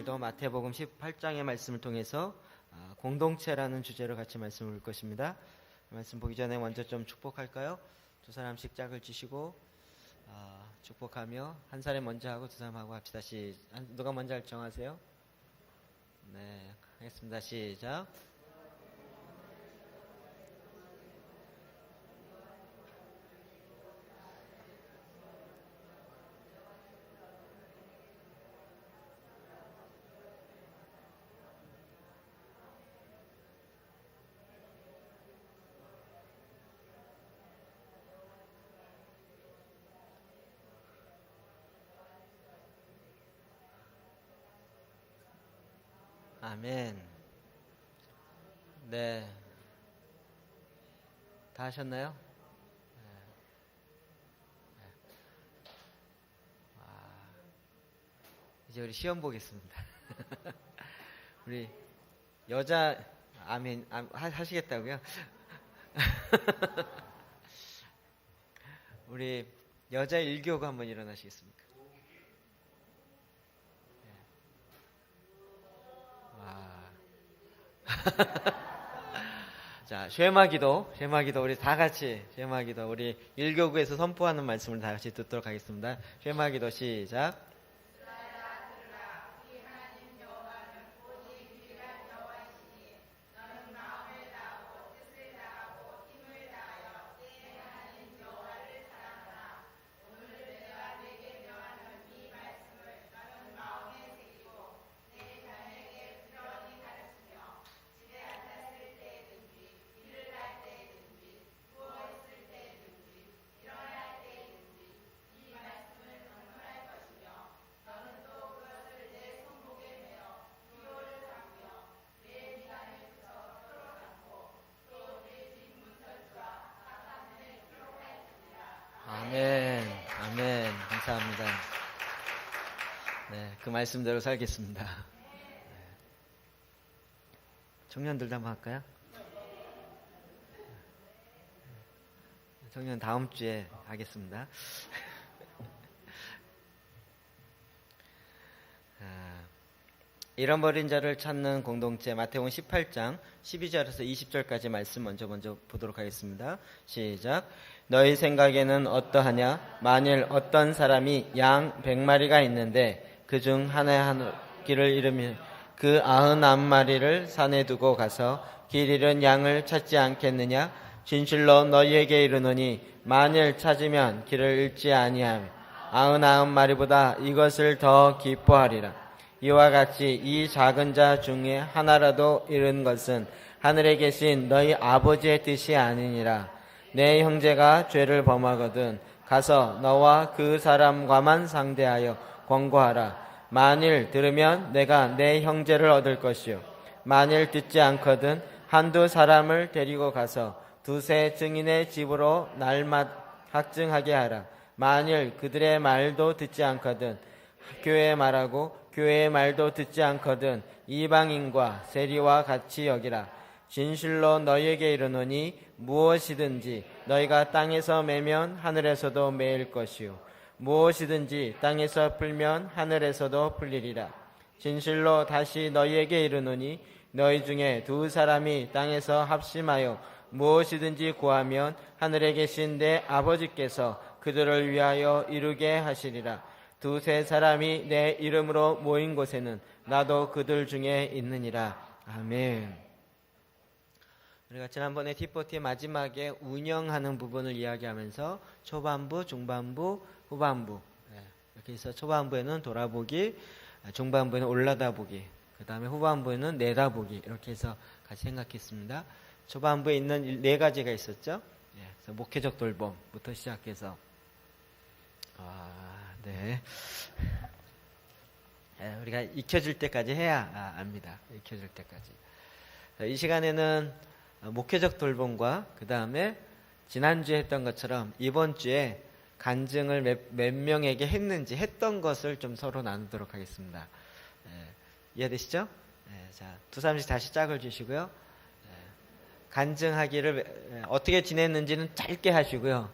오늘도 마태복음 18장의 말씀을 통해서 공동체라는 주제로 같이 말씀을 볼 것입니다. 말씀 보기 전에 먼저 좀 축복할까요? 두 사람씩 짝을 쥐시고 축복하며 한 사람 먼저 하고 두 사람 하고 합시다. 누가 먼저 할지 정하세요? 네, 하겠습니다. 시작. 아멘. 네. 다 하셨나요? 네. 이제 우리 시험 보겠습니다. 우리 여자 아멘 하시겠다고요? 우리 여자 일교가 한번 일어나시겠습니까? 자, 쉐마기도 우리 다 같이 쉐마기도 우리 일교구에서 선포하는 말씀을 다 같이 듣도록 하겠습니다. 쉐마기도 시작. 아멘. 감사합니다. 네, 그 말씀대로 살겠습니다. 청년들도 한번 할까요? 청년 다음 주에 하겠습니다. 잃어버린 자를 찾는 공동체 마태복음 18장 12절에서 20절까지 말씀 먼저 보도록 하겠습니다. 시작. 너희 생각에는 어떠하냐? 만일 어떤 사람이 양 100마리가 있는데 그중 하나 길을 잃으면 그 99마리를 산에 두고 가서 길 잃은 양을 찾지 않겠느냐? 진실로 너희에게 이르노니 만일 찾으면 길을 잃지 아니하며 99마리보다 이것을 더 기뻐하리라. 이와 같이 이 작은 자 중에 하나라도 잃은 것은 하늘에 계신 너희 아버지의 뜻이 아니니라. 내 형제가 죄를 범하거든 가서 너와 그 사람과만 상대하여 권고하라. 만일 들으면 내가 내 형제를 얻을 것이요 만일 듣지 않거든 한두 사람을 데리고 가서 두세 증인의 집으로 날마다 학증하게 하라. 만일 그들의 말도 듣지 않거든 교회에 말하고 교회의 말도 듣지 않거든 이방인과 세리와 같이 여기라. 진실로 너희에게 이르노니 무엇이든지 너희가 땅에서 매면 하늘에서도 매일 것이요 무엇이든지 땅에서 풀면 하늘에서도 풀리리라. 진실로 다시 너희에게 이르노니 너희 중에 두 사람이 땅에서 합심하여 무엇이든지 구하면 하늘에 계신 내 아버지께서 그들을 위하여 이루게 하시리라. 두세 사람이 내 이름으로 모인 곳에는 나도 그들 중에 있느니라. 아멘. 우리가 지난번에 T40의 마지막에 운영하는 부분을 이야기하면서 초반부, 중반부, 후반부 이렇게 해서 초반부에는 돌아보기, 중반부에는 올라다보기, 그 다음에 후반부에는 내다보기 이렇게 해서 같이 생각했습니다. 초반부에 있는 네 가지가 있었죠. 그래서 목회적 돌봄부터 시작해서 우리가 익혀질 때까지 해야 압니다. 익혀질 때까지. 이 시간에는 목회적 돌봄과 그 다음에 지난주에 했던 것처럼 이번 주에 간증을 몇 명에게 했는지 했던 것을 좀 서로 나누도록 하겠습니다. 이해되시죠? 자, 두 사람씩 다시 짝을 주시고요. 간증하기를 어떻게 지냈는지는 짧게 하시고요.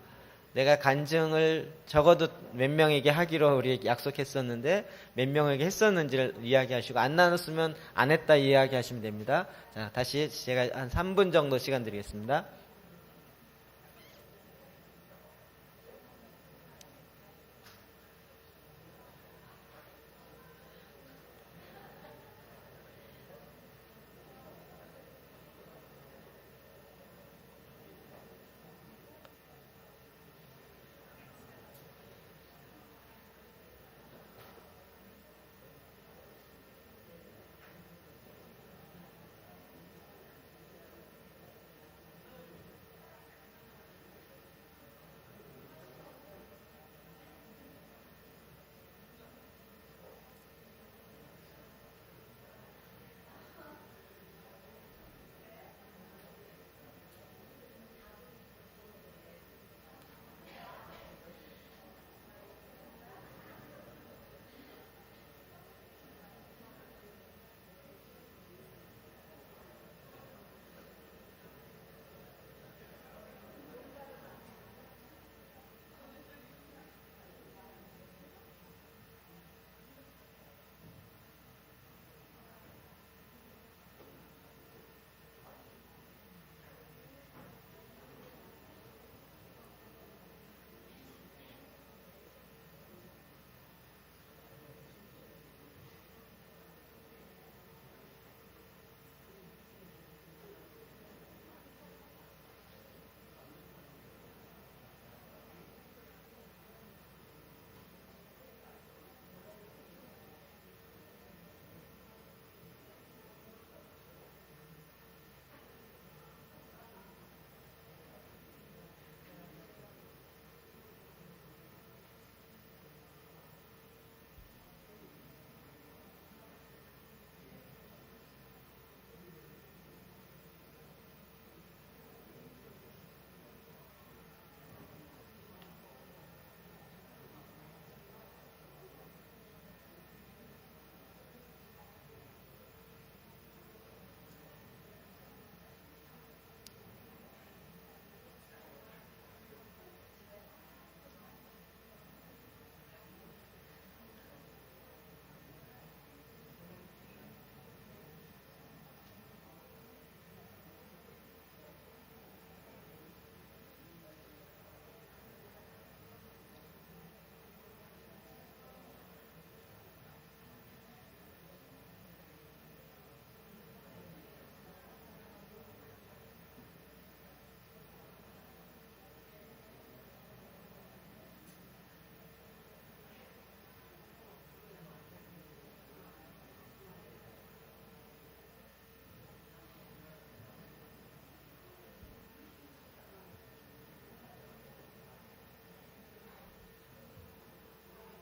내가 간증을 적어도 몇 명에게 하기로 우리 약속했었는데 몇 명에게 했었는지를 이야기하시고, 안 나눴으면 안 했다 이야기하시면 됩니다. 자, 다시 제가 한 3분 정도 시간 드리겠습니다.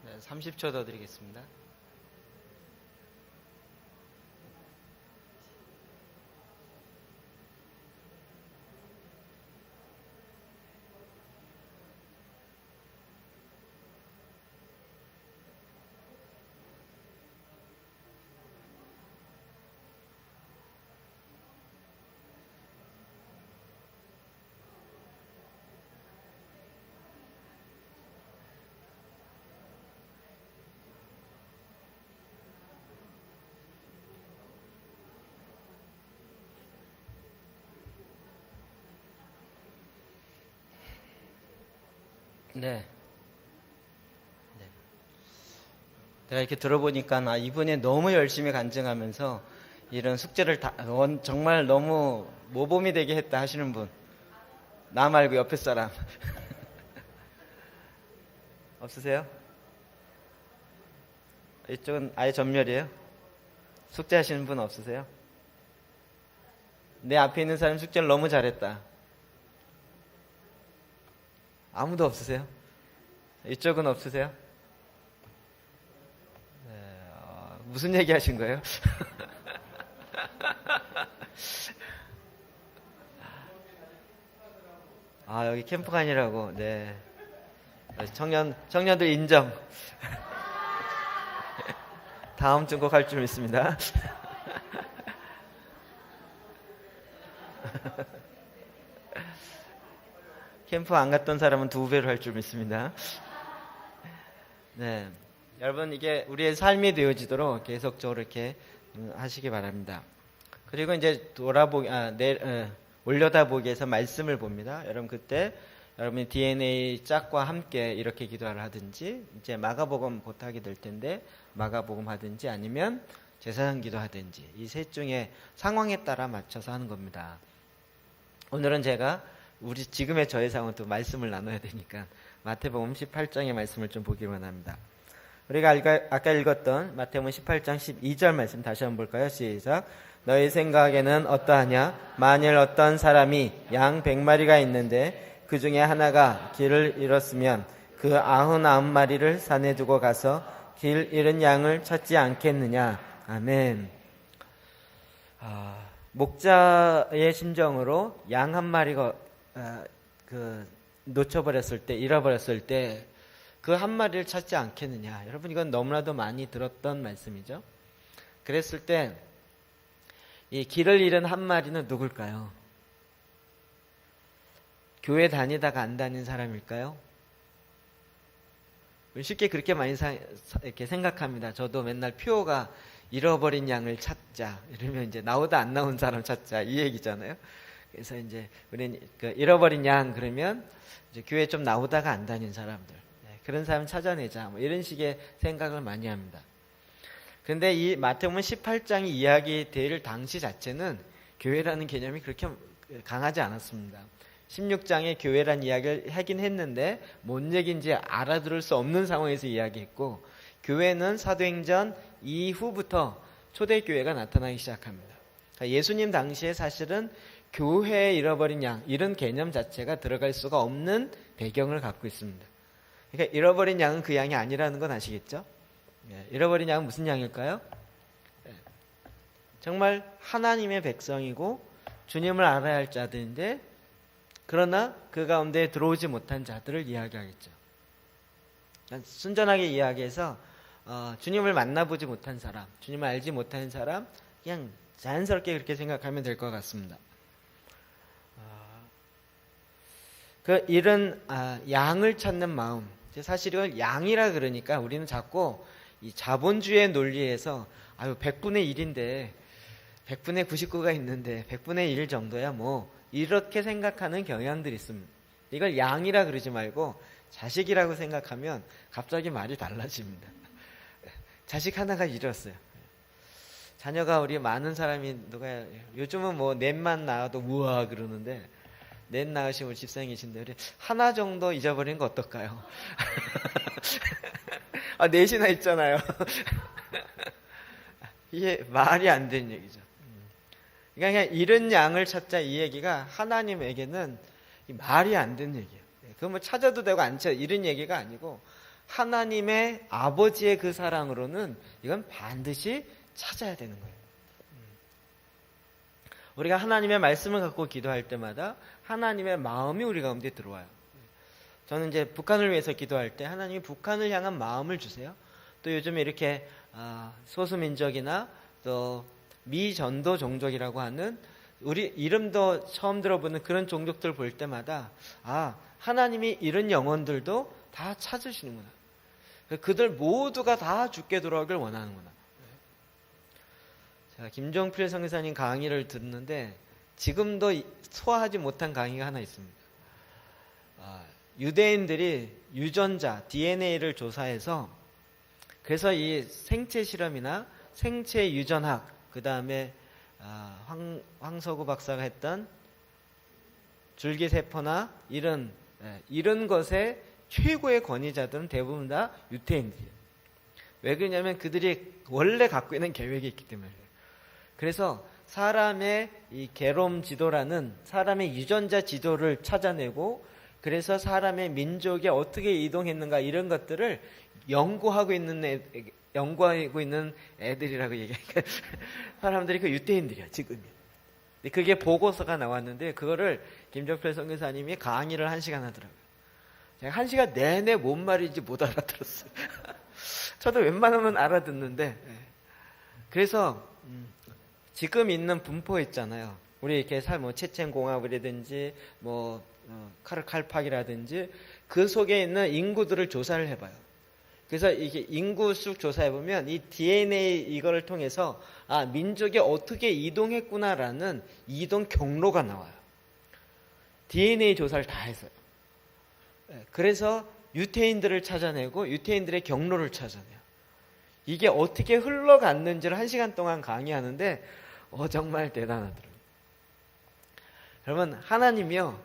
네, 30초 더 드리겠습니다. 네. 네. 내가 이렇게 들어보니까 이분이 너무 열심히 간증하면서 이런 숙제를 정말 너무 모범이 되게 했다 하시는 분, 나 말고 옆에 사람 없으세요? 이쪽은 아예 전멸이에요? 숙제하시는 분 없으세요? 내 앞에 있는 사람 숙제를 너무 잘했다. 아무도 없으세요? 이쪽은 없으세요? 네, 무슨 얘기 하신 거예요? 여기 캠프가 아니라고. 네. 청년들 인정. 다음 주 꼭 할 줄 믿습니다. 캠프 안 갔던 사람은 2배로 할 줄 믿습니다. 네, 여러분 이게 우리의 삶이 되어지도록 계속적으로 이렇게 하시기 바랍니다. 그리고 이제 올려다보기에서 말씀을 봅니다. 여러분 그때 여러분이 DNA 짝과 함께 이렇게 기도를 하든지 이제 마가복음 곧 하게 될 텐데 마가복음 하든지 아니면 제사장 기도하든지 이 셋 중에 상황에 따라 맞춰서 하는 겁니다. 오늘은 제가 우리 지금의 저의 상황은 또 말씀을 나눠야 되니까 마태복음 18장의 말씀을 좀 보기 원합니다. 우리가 아까 읽었던 마태복음 18장 12절 말씀 다시 한번 볼까요? 시작. 너희 생각에는 어떠하냐? 만일 어떤 사람이 양 100마리가 있는데 그 중에 하나가 길을 잃었으면 그 99마리를 산에 두고 가서 길 잃은 양을 찾지 않겠느냐? 아멘. 목자의 심정으로 양 한 마리가 놓쳐버렸을 때, 잃어버렸을 때 그 한 마리를 찾지 않겠느냐. 여러분 이건 너무나도 많이 들었던 말씀이죠. 그랬을 때 이 길을 잃은 한 마리는 누굴까요? 교회 다니다가 안 다닌 사람일까요? 쉽게 그렇게 많이 이렇게 생각합니다. 저도 맨날 표가 잃어버린 양을 찾자 이러면 이제 나오다 안 나온 사람 찾자 이 얘기잖아요. 그래서 이제 우리는 잃어버린 양 그러면 이제 교회 좀 나오다가 안 다닌 사람들, 그런 사람 찾아내자 뭐 이런 식의 생각을 많이 합니다. 그런데 이 마태복음 18장이 이야기될 당시 자체는 교회라는 개념이 그렇게 강하지 않았습니다. 16장에 교회란 이야기를 하긴 했는데 뭔 얘기인지 알아들을 수 없는 상황에서 이야기했고, 교회는 사도행전 이후부터 초대교회가 나타나기 시작합니다. 그러니까 예수님 당시에 사실은 교회에 잃어버린 양 이런 개념 자체가 들어갈 수가 없는 배경을 갖고 있습니다. 그러니까 잃어버린 양은 그 양이 아니라는 건 아시겠죠? 잃어버린 양은 무슨 양일까요? 정말 하나님의 백성이고 주님을 알아야 할 자들인데 그러나 그 가운데 들어오지 못한 자들을 이야기하겠죠. 순전하게 이야기해서 주님을 만나보지 못한 사람, 주님을 알지 못하는 사람, 그냥 자연스럽게 그렇게 생각하면 될 것 같습니다. 그 잃은 양을 찾는 마음, 사실 이걸 양이라 그러니까 우리는 자꾸 이 자본주의 논리에서 100분의 1인데 100분의 99가 있는데 100분의 1 정도야 뭐 이렇게 생각하는 경향들이 있습니다. 이걸 양이라 그러지 말고 자식이라고 생각하면 갑자기 말이 달라집니다. 자식 하나가 잃었어요. 자녀가 우리 많은 사람이 요즘은 뭐 넷만 낳아도 우와 그러는데 넷 낳으신 우리 집사님 계신데 우리 하나 정도 잊어버리는 거 어떨까요? 넷이나 있잖아요. 이게 말이 안 되는 얘기죠. 그러니까 그냥 잃은 양을 찾자 이 얘기가 하나님에게는 말이 안 되는 얘기예요. 그건 뭐 찾아도 되고 안 찾아도 이런 얘기가 아니고 하나님의 아버지의 그 사랑으로는 이건 반드시 찾아야 되는 거예요. 우리가 하나님의 말씀을 갖고 기도할 때마다 하나님의 마음이 우리 가운데 들어와요. 저는 이제 북한을 위해서 기도할 때 하나님이 북한을 향한 마음을 주세요. 또 요즘에 이렇게 소수민족이나 또 미전도 종족이라고 하는 우리 이름도 처음 들어보는 그런 종족들 볼 때마다 하나님이 이런 영혼들도 다 찾으시는구나. 그들 모두가 다 죽게 돌아오길 원하는구나. 제가 김종필 선교사님 강의를 듣는데 지금도 소화하지 못한 강의가 하나 있습니다. 유대인들이 유전자 DNA를 조사해서 그래서 이 생체 실험이나 생체 유전학 그 다음에 황석우 박사가 했던 줄기세포나 이런 것의 최고의 권위자들은 대부분 다 유태인들이에요. 왜 그러냐면 그들이 원래 갖고 있는 계획이 있기 때문이에요. 그래서 사람의 이 게롬 지도라는 사람의 유전자 지도를 찾아내고 그래서 사람의 민족이 어떻게 이동했는가 이런 것들을 연구하고 있는 애들이라고 얘기하니까 사람들이 그 유태인들이야 지금이. 그게 보고서가 나왔는데 그거를 김종필 선교사님이 강의를 1시간 하더라고요. 제가 1시간 내내 뭔 말인지 못 알아들었어요. 저도 웬만하면 알아듣는데 그래서 지금 있는 분포 있잖아요. 우리 이렇게 체첸 공화국이라든지 뭐 카르칼팍이라든지 그 속에 있는 인구들을 조사를 해봐요. 그래서 이게 인구수 조사해보면 이 DNA 이거를 통해서 민족이 어떻게 이동했구나라는 이동 경로가 나와요. DNA 조사를 다 해서요. 그래서 유태인들을 찾아내고 유태인들의 경로를 찾아내요. 이게 어떻게 흘러갔는지를 1시간 동안 강의하는데 정말 대단하더라고요. 여러분, 하나님이요,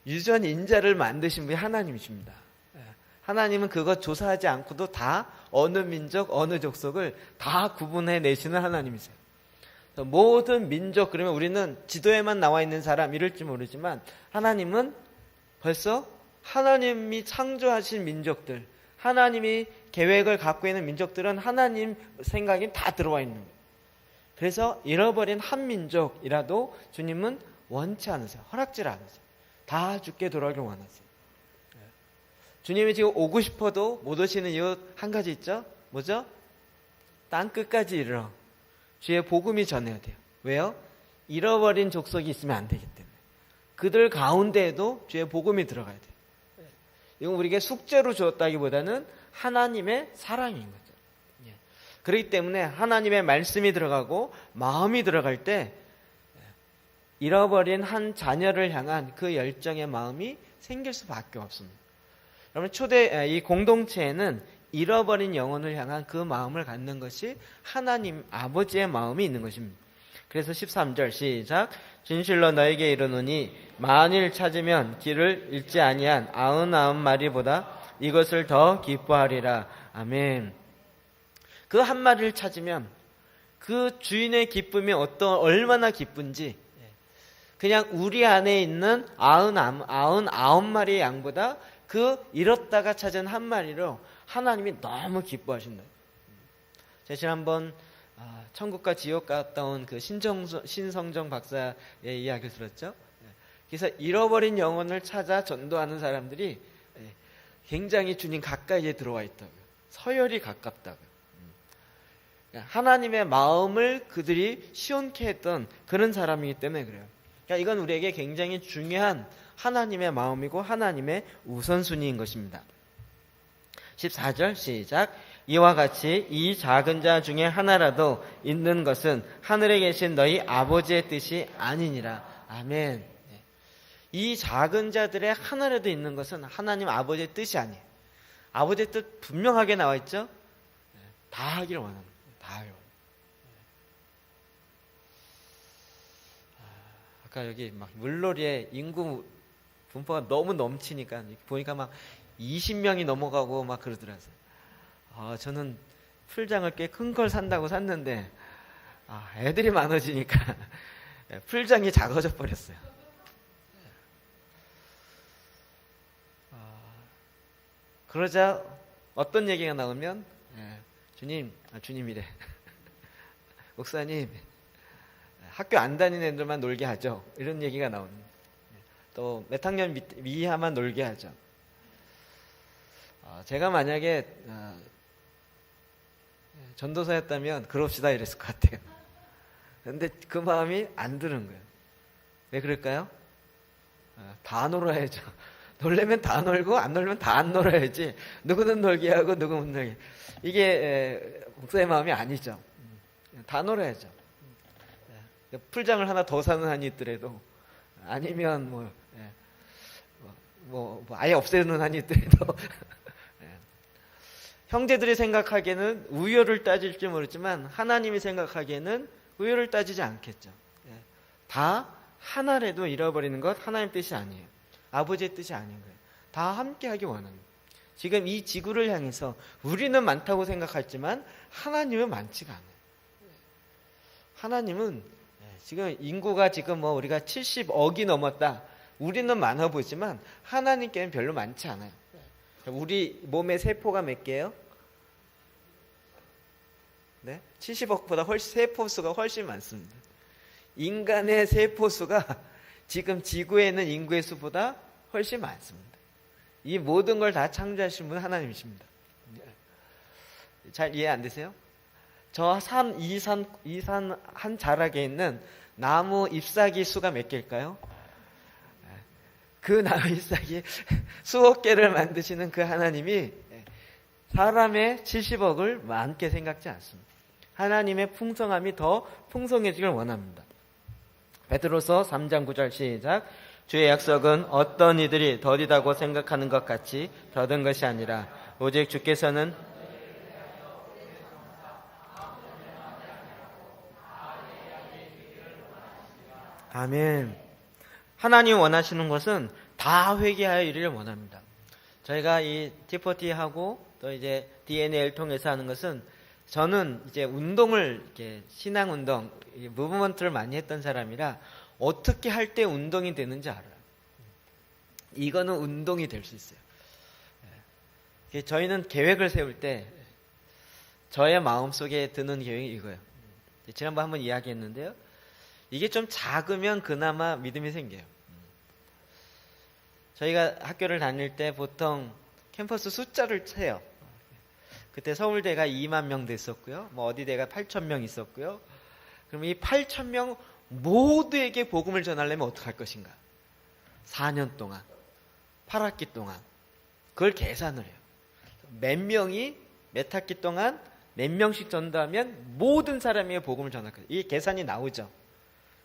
유전 인자를 만드신 분이 하나님이십니다. 하나님은 그것 조사하지 않고도 다 어느 민족, 어느 족속을 다 구분해 내시는 하나님이세요. 모든 민족, 그러면 우리는 지도에만 나와 있는 사람 이럴지 모르지만 하나님은 벌써 하나님이 창조하신 민족들, 하나님이 계획을 갖고 있는 민족들은 하나님 생각이 다 들어와 있는 거예요. 그래서 잃어버린 한 민족이라도 주님은 원치 않으세요. 허락질 않으세요. 다 죽게 돌아오길 원하세요. 주님이 지금 오고 싶어도 못 오시는 이유 한 가지 있죠? 뭐죠? 땅 끝까지 이르러 주의 복음이 전해야 돼요. 왜요? 잃어버린 족속이 있으면 안 되기 때문에. 그들 가운데에도 주의 복음이 들어가야 돼요. 이건 우리에게 숙제로 주었다기보다는 하나님의 사랑인 거죠. 그렇기 때문에 하나님의 말씀이 들어가고 마음이 들어갈 때 잃어버린 한 자녀를 향한 그 열정의 마음이 생길 수밖에 없습니다. 여러분, 이 공동체에는 잃어버린 영혼을 향한 그 마음을 갖는 것이 하나님 아버지의 마음이 있는 것입니다. 그래서 13절 시작. 진실로 너에게 이르노니 만일 찾으면 길을 잃지 아니한 99마리보다 이것을 더 기뻐하리라. 아멘. 그 한 마리를 찾으면 그 주인의 기쁨이 얼마나 기쁜지, 그냥 우리 안에 있는 99마리의 양보다 그 잃었다가 찾은 한 마리로 하나님이 너무 기뻐하신다. 제가 지난번 천국과 지옥 갔다 온 그 신성정 박사의 이야기를 들었죠. 그래서 잃어버린 영혼을 찾아 전도하는 사람들이 굉장히 주님 가까이에 들어와 있다고요. 서열이 가깝다고요. 하나님의 마음을 그들이 시원케 했던 그런 사람이기 때문에 그래요. 그러니까 이건 우리에게 굉장히 중요한 하나님의 마음이고 하나님의 우선순위인 것입니다. 14절 시작. 이와 같이 이 작은 자 중에 하나라도 있는 것은 하늘에 계신 너희 아버지의 뜻이 아니니라. 아멘. 이 작은 자들의 하나라도 있는 것은 하나님 아버지의 뜻이 아니에요. 아버지의 뜻 분명하게 나와 있죠. 다 하기를 원합니다. 다 하기를 원합니다. 아까 여기 막 물놀이에 인구 분포가 너무 넘치니까 보니까 막 20명이 넘어가고 막 그러더라고요. 저는 풀장을 꽤 큰 걸 산다고 샀는데 애들이 많아지니까 풀장이 작아져 버렸어요. 그러자 어떤 얘기가 나오면 주님이래. 목사님, 학교 안 다니는 애들만 놀게 하죠. 이런 얘기가 나옵니다. 또 몇 학년 이하만 놀게 하죠. 제가 만약에 전도사였다면 그럽시다 이랬을 것 같아요. 근데 그 마음이 안 드는 거예요. 왜 그럴까요? 다 놀아야죠. 놀려면 다 놀고 안 놀면 다 안 놀아야지. 누구는 놀게 하고 누구는 놀게. 이게 목사의 마음이 아니죠. 다 놀아야죠. 풀장을 하나 더 사는 한이 있더라도, 아니면 아예 없애는 한이 있더라도 형제들이 생각하기에는 우열을 따질지 모르지만 하나님이 생각하기에는 우열을 따지지 않겠죠. 다 하나라도 잃어버리는 것 하나님 뜻이 아니에요. 아버지의 뜻이 아닌 거예요. 다 함께하기 원합니다. 지금 이 지구를 향해서 우리는 많다고 생각하지만 하나님은 많지가 않아요. 하나님은 지금 인구가 지금 우리가 70억이 넘었다. 우리는 많아 보이지만 하나님께는 별로 많지 않아요. 우리 몸의 세포가 몇 개예요? 네? 70억보다 세포수가 훨씬 많습니다. 인간의 세포수가 지금 지구에 있는 인구의 수보다 훨씬 많습니다. 이 모든 걸 다 창조하신 분은 하나님이십니다. 잘 이해 안 되세요? 이 산 한 자락에 있는 나무 잎사귀 수가 몇 개일까요? 그 나무 잎사귀 수억 개를 만드시는 그 하나님이 사람의 70억을 많게 생각지 않습니다. 하나님의 풍성함이 더 풍성해지길 원합니다. 베드로서 3장 9절 시작. 주의 약속은 어떤 이들이 더디다고 생각하는 것 같이 더딘 것이 아니라 오직 주께서는 아멘. 하나님 원하시는 것은 다 회개하여 이르기를 원합니다. 저희가 이 T40하고 또 이제 DNA를 통해서 하는 것은 저는 이제 운동을 이렇게 신앙 운동, 무브먼트를 많이 했던 사람이라 어떻게 할 때 운동이 되는지 알아요. 이거는 운동이 될 수 있어요. 저희는 계획을 세울 때 저의 마음속에 드는 계획이 이거예요. 지난번 한번 이야기했는데요. 이게 좀 작으면 그나마 믿음이 생겨요. 저희가 학교를 다닐 때 보통 캠퍼스 숫자를 세요. 그때 서울대가 2만 명 됐었고요. 뭐 어디대가 8천 명 있었고요. 그럼 이 8천 명 모두에게 복음을 전하려면 어떻게 할 것인가? 4년 동안, 8학기 동안 그걸 계산을 해요. 몇 명이 몇 학기 동안 몇 명씩 전도하면 모든 사람에게 복음을 전할 거예요. 이 계산이 나오죠.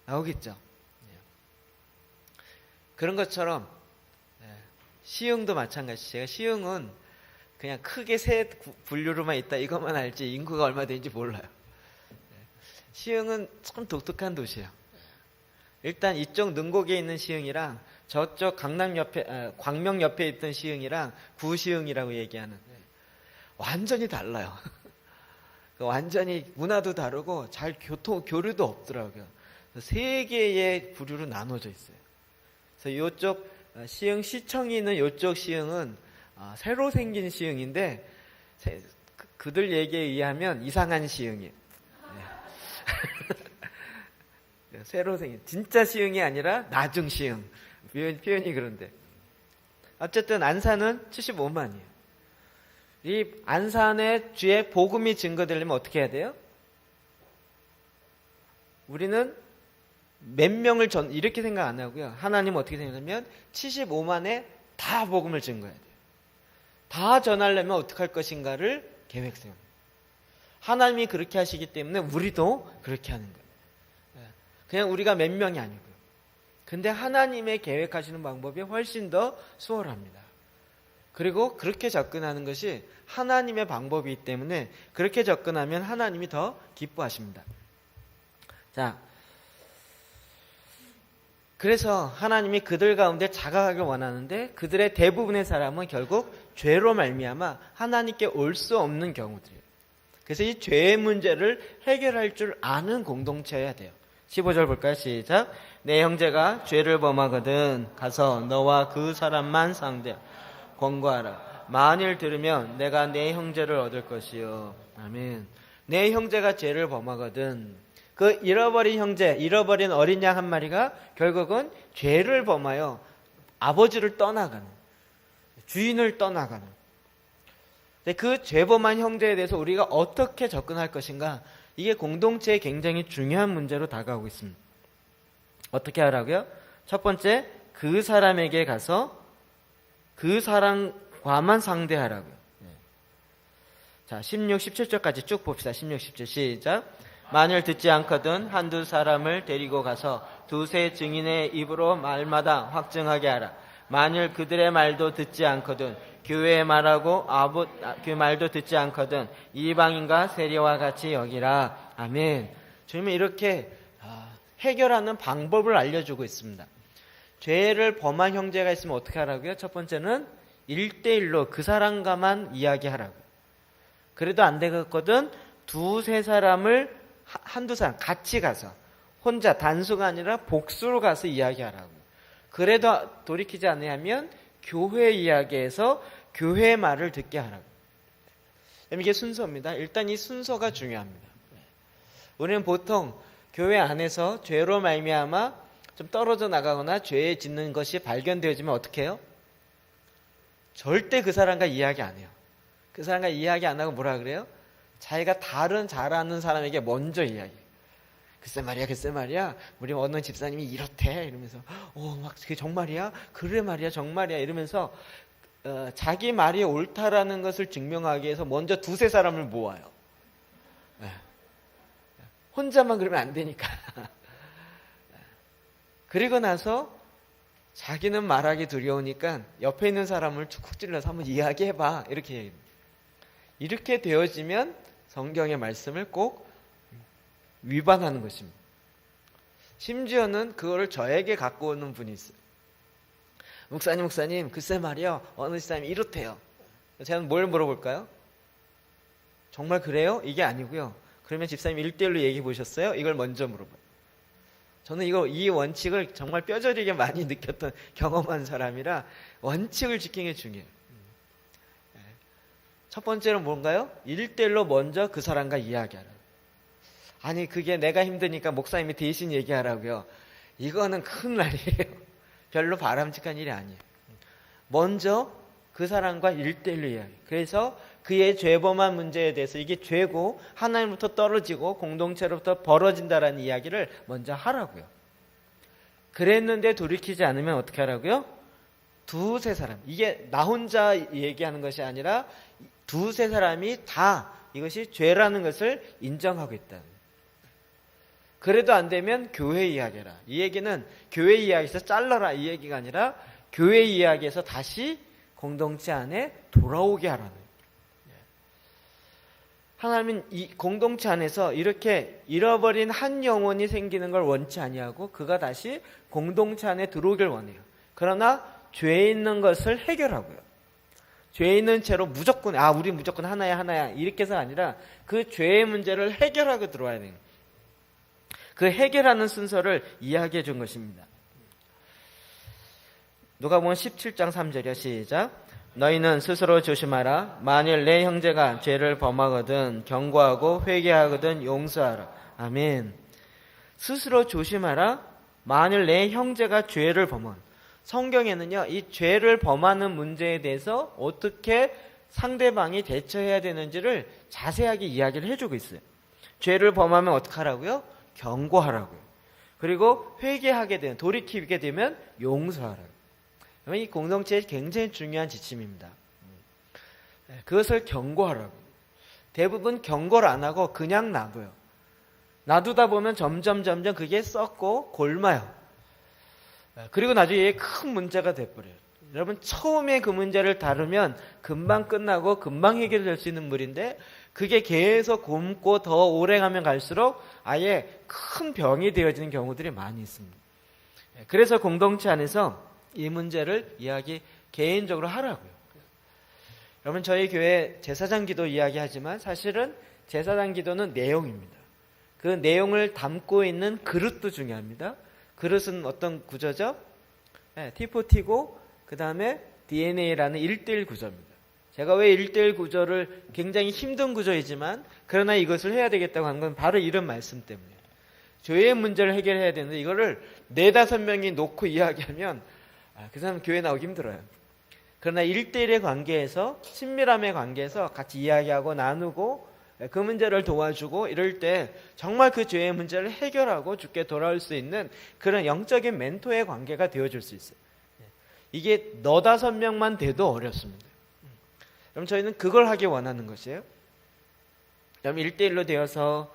나오겠죠. 그런 것처럼 시흥도 마찬가지. 제가 시흥은 그냥 크게 세 분류로만 있다 이것만 알지 인구가 얼마 되는지 몰라요. 시흥은 참 독특한 도시예요. 일단 이쪽 능곡에 있는 시흥이랑 저쪽 강남 옆에 광명 옆에 있던 시흥이랑 구시흥이라고 얘기하는 완전히 달라요. 완전히 문화도 다르고 잘 교류도 없더라고요. 세 개의 부류로 나눠져 있어요. 그래서 이쪽 시흥 시청이 있는 이쪽 시흥은 새로 생긴 시흥인데 그들 얘기에 의하면 이상한 시흥이에요. 새로 생긴 진짜 시흥이 아니라 나중 시흥 표현이 그런데 어쨌든 안산은 75만이에요. 이 안산의 주의 복음이 증거되려면 어떻게 해야 돼요? 우리는 몇 명을 이렇게 생각 안 하고요. 하나님은 어떻게 생각하냐면 75만에 다 복음을 증거해야 돼요. 다 전하려면 어떻게 할 것인가를 계획 세웁니다. 하나님이 그렇게 하시기 때문에 우리도 그렇게 하는 거예요. 그냥 우리가 몇 명이 아니고요. 근데 하나님의 계획하시는 방법이 훨씬 더 수월합니다. 그리고 그렇게 접근하는 것이 하나님의 방법이기 때문에 그렇게 접근하면 하나님이 더 기뻐하십니다. 자, 그래서 하나님이 그들 가운데 자각하길 원하는데 그들의 대부분의 사람은 결국 죄로 말미암아 하나님께 올 수 없는 경우들이에요. 그래서 이 죄의 문제를 해결할 줄 아는 공동체여야 돼요. 15절 볼까요? 시작. 내 형제가 죄를 범하거든 가서 너와 그 사람만 상대 권고하라. 만일 들으면 내가 내 형제를 얻을 것이요. 아멘. 내 형제가 죄를 범하거든 그 잃어버린 형제, 잃어버린 어린 양 한 마리가 결국은 죄를 범하여 아버지를 떠나가는, 주인을 떠나가는. 그 죄범한 형제에 대해서 우리가 어떻게 접근할 것인가? 이게 공동체에 굉장히 중요한 문제로 다가오고 있습니다. 어떻게 하라고요? 첫 번째, 그 사람에게 가서 그 사람과만 상대하라고요. 자, 16, 17절까지 쭉 봅시다. 16, 17 시작. 만일 듣지 않거든 한두 사람을 데리고 가서 두세 증인의 입으로 말마다 확증하게 하라. 만일 그들의 말도 듣지 않거든 교회의 말하고 그 말도 듣지 않거든 이방인과 세리와 같이 여기라. 아멘. 주님은 이렇게 해결하는 방법을 알려주고 있습니다. 죄를 범한 형제가 있으면 어떻게 하라고요? 첫 번째는 1대1로 그 사람과만 이야기하라고. 그래도 안 되거든 두세 사람을 한두 사람 같이 가서 혼자 단수가 아니라 복수로 가서 이야기하라고. 그래도 돌이키지 않으면 교회 이야기에서 교회의 말을 듣게 하라고. 이게 순서입니다. 일단 이 순서가 중요합니다. 우리는 보통 교회 안에서 죄로 말미암아 좀 떨어져 나가거나 죄에 짓는 것이 발견되어지면 어떻게 해요? 절대 그 사람과 이야기 안 해요. 그 사람과 이야기 안 하고 뭐라 그래요? 자기가 다른 잘 아는 사람에게 먼저 이야기해요. 글쎄 말이야 우리 어느 집사님이 이렇대 이러면서 막 그게 정말이야? 그래 말이야 정말이야 이러면서 자기 말이 옳다라는 것을 증명하기 위해서 먼저 두세 사람을 모아요. 혼자만 그러면 안 되니까. 그리고 나서 자기는 말하기 두려우니까 옆에 있는 사람을 툭 찔러서 한번 이야기해봐 이렇게 얘기합니다. 이렇게 되어지면 성경의 말씀을 꼭 위반하는 것입니다. 심지어는 그거를 저에게 갖고 오는 분이 있어요. 목사님 글쎄 말이요 어느 집사님이 이렇대요. 제가 뭘 물어볼까요? 정말 그래요? 이게 아니고요. 그러면 집사님 1대1로 얘기해 보셨어요? 이걸 먼저 물어봐요. 저는 이 원칙을 정말 뼈저리게 많이 느꼈던 경험한 사람이라 원칙을 지키는 게 중요해요. 첫 번째는 뭔가요? 1대1로 먼저 그 사람과 이야기하라. 아니 그게 내가 힘드니까 목사님이 대신 얘기하라고요. 이거는 큰 말이에요. 별로 바람직한 일이 아니에요. 먼저 그 사람과 1대1로 이야기. 그래서 그의 죄범한 문제에 대해서 이게 죄고 하나님부터 떨어지고 공동체로부터 벌어진다라는 이야기를 먼저 하라고요. 그랬는데 돌이키지 않으면 어떻게 하라고요? 두세 사람. 이게 나 혼자 얘기하는 것이 아니라 두세 사람이 다 이것이 죄라는 것을 인정하고 있다는. 그래도 안 되면 교회 이야기해라. 이 얘기는 교회 이야기에서 잘라라 이 얘기가 아니라 교회 이야기에서 다시 공동체 안에 돌아오게 하라는. 하나님은 이 공동체 안에서 이렇게 잃어버린 한 영혼이 생기는 걸 원치 아니하고 그가 다시 공동체 안에 들어오길 원해요. 그러나 죄에 있는 것을 해결하고요. 죄에 있는 채로 무조건 우리 무조건 하나야 이렇게 해서가 아니라 그 죄의 문제를 해결하고 들어와야 돼요. 그 해결하는 순서를 이야기해 준 것입니다. 누가복음 17장 3절이요. 시작. 너희는 스스로 조심하라. 만일 내 형제가 죄를 범하거든 경고하고 회개하거든 용서하라. 아멘. 스스로 조심하라. 만일 내 형제가 죄를 범한. 성경에는요, 이 죄를 범하는 문제에 대해서 어떻게 상대방이 대처해야 되는지를 자세하게 이야기를 해주고 있어요. 죄를 범하면 어떻게 하라고요? 경고하라고요. 그리고 회개하게 되면, 돌이키게 되면 용서하라고요. 이 공동체의 굉장히 중요한 지침입니다. 그것을 경고하라고. 대부분 경고를 안 하고 그냥 놔둬요. 놔두다 보면 점점 그게 썩고 골마요. 그리고 나중에 큰 문제가 돼버려요. 여러분 처음에 그 문제를 다루면 금방 끝나고 금방 해결될 수 있는 물인데 그게 계속 굼고 더 오래 가면 갈수록 아예 큰 병이 되어지는 경우들이 많이 있습니다. 그래서 공동체 안에서 이 문제를 개인적으로 하라고요. 여러분 저희 교회 제사장 기도 이야기하지만 사실은 제사장 기도는 내용입니다. 그 내용을 담고 있는 그릇도 중요합니다. 그릇은 어떤 구조죠? T4T고 그 다음에 DNA라는 1:1 구조입니다. 제가 왜 1:1 구조를 굉장히 힘든 구조이지만 그러나 이것을 해야 되겠다고 한 건 바로 이런 말씀 때문이에요. 죄의 문제를 해결해야 되는데 이거를 4-5명이 놓고 이야기하면 그 사람 교회 나오기 힘들어요. 그러나 1:1의 관계에서 친밀함의 관계에서 같이 이야기하고 나누고 그 문제를 도와주고 이럴 때 정말 그 죄의 문제를 해결하고 주께 돌아올 수 있는 그런 영적인 멘토의 관계가 되어줄 수 있어요. 이게 4-5명만 돼도 어렵습니다. 그럼 저희는 그걸 하기 원하는 것이에요. 그럼 1:1로 되어서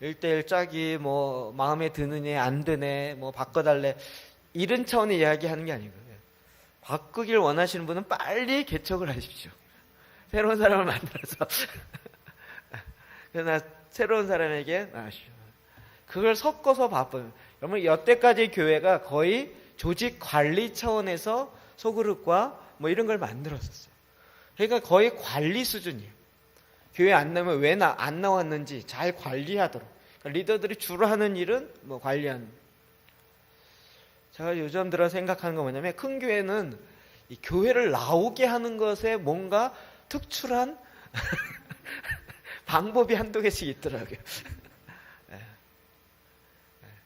1:1 짝이 뭐 마음에 드느냐 안 드네 뭐 바꿔달래 이런 차원의 이야기하는 게 아니고요. 바꾸길 원하시는 분은 빨리 개척을 하십시오. 새로운 사람을 만들어서 그러나 새로운 사람에게 나가시오. 그걸 섞어서 바꿔요. 여러분 여태까지 교회가 거의 조직 관리 차원에서 소그룹과 뭐 이런 걸 만들었었어요. 그러니까 거의 관리 수준이에요. 교회 안 나오면 왜 안 나왔는지 잘 관리하도록. 리더들이 주로 하는 일은 뭐 관리하는. 제가 요즘 들어 생각하는 건 뭐냐면 큰 교회는 이 교회를 나오게 하는 것에 뭔가 특출한 방법이 한두 개씩 있더라고요.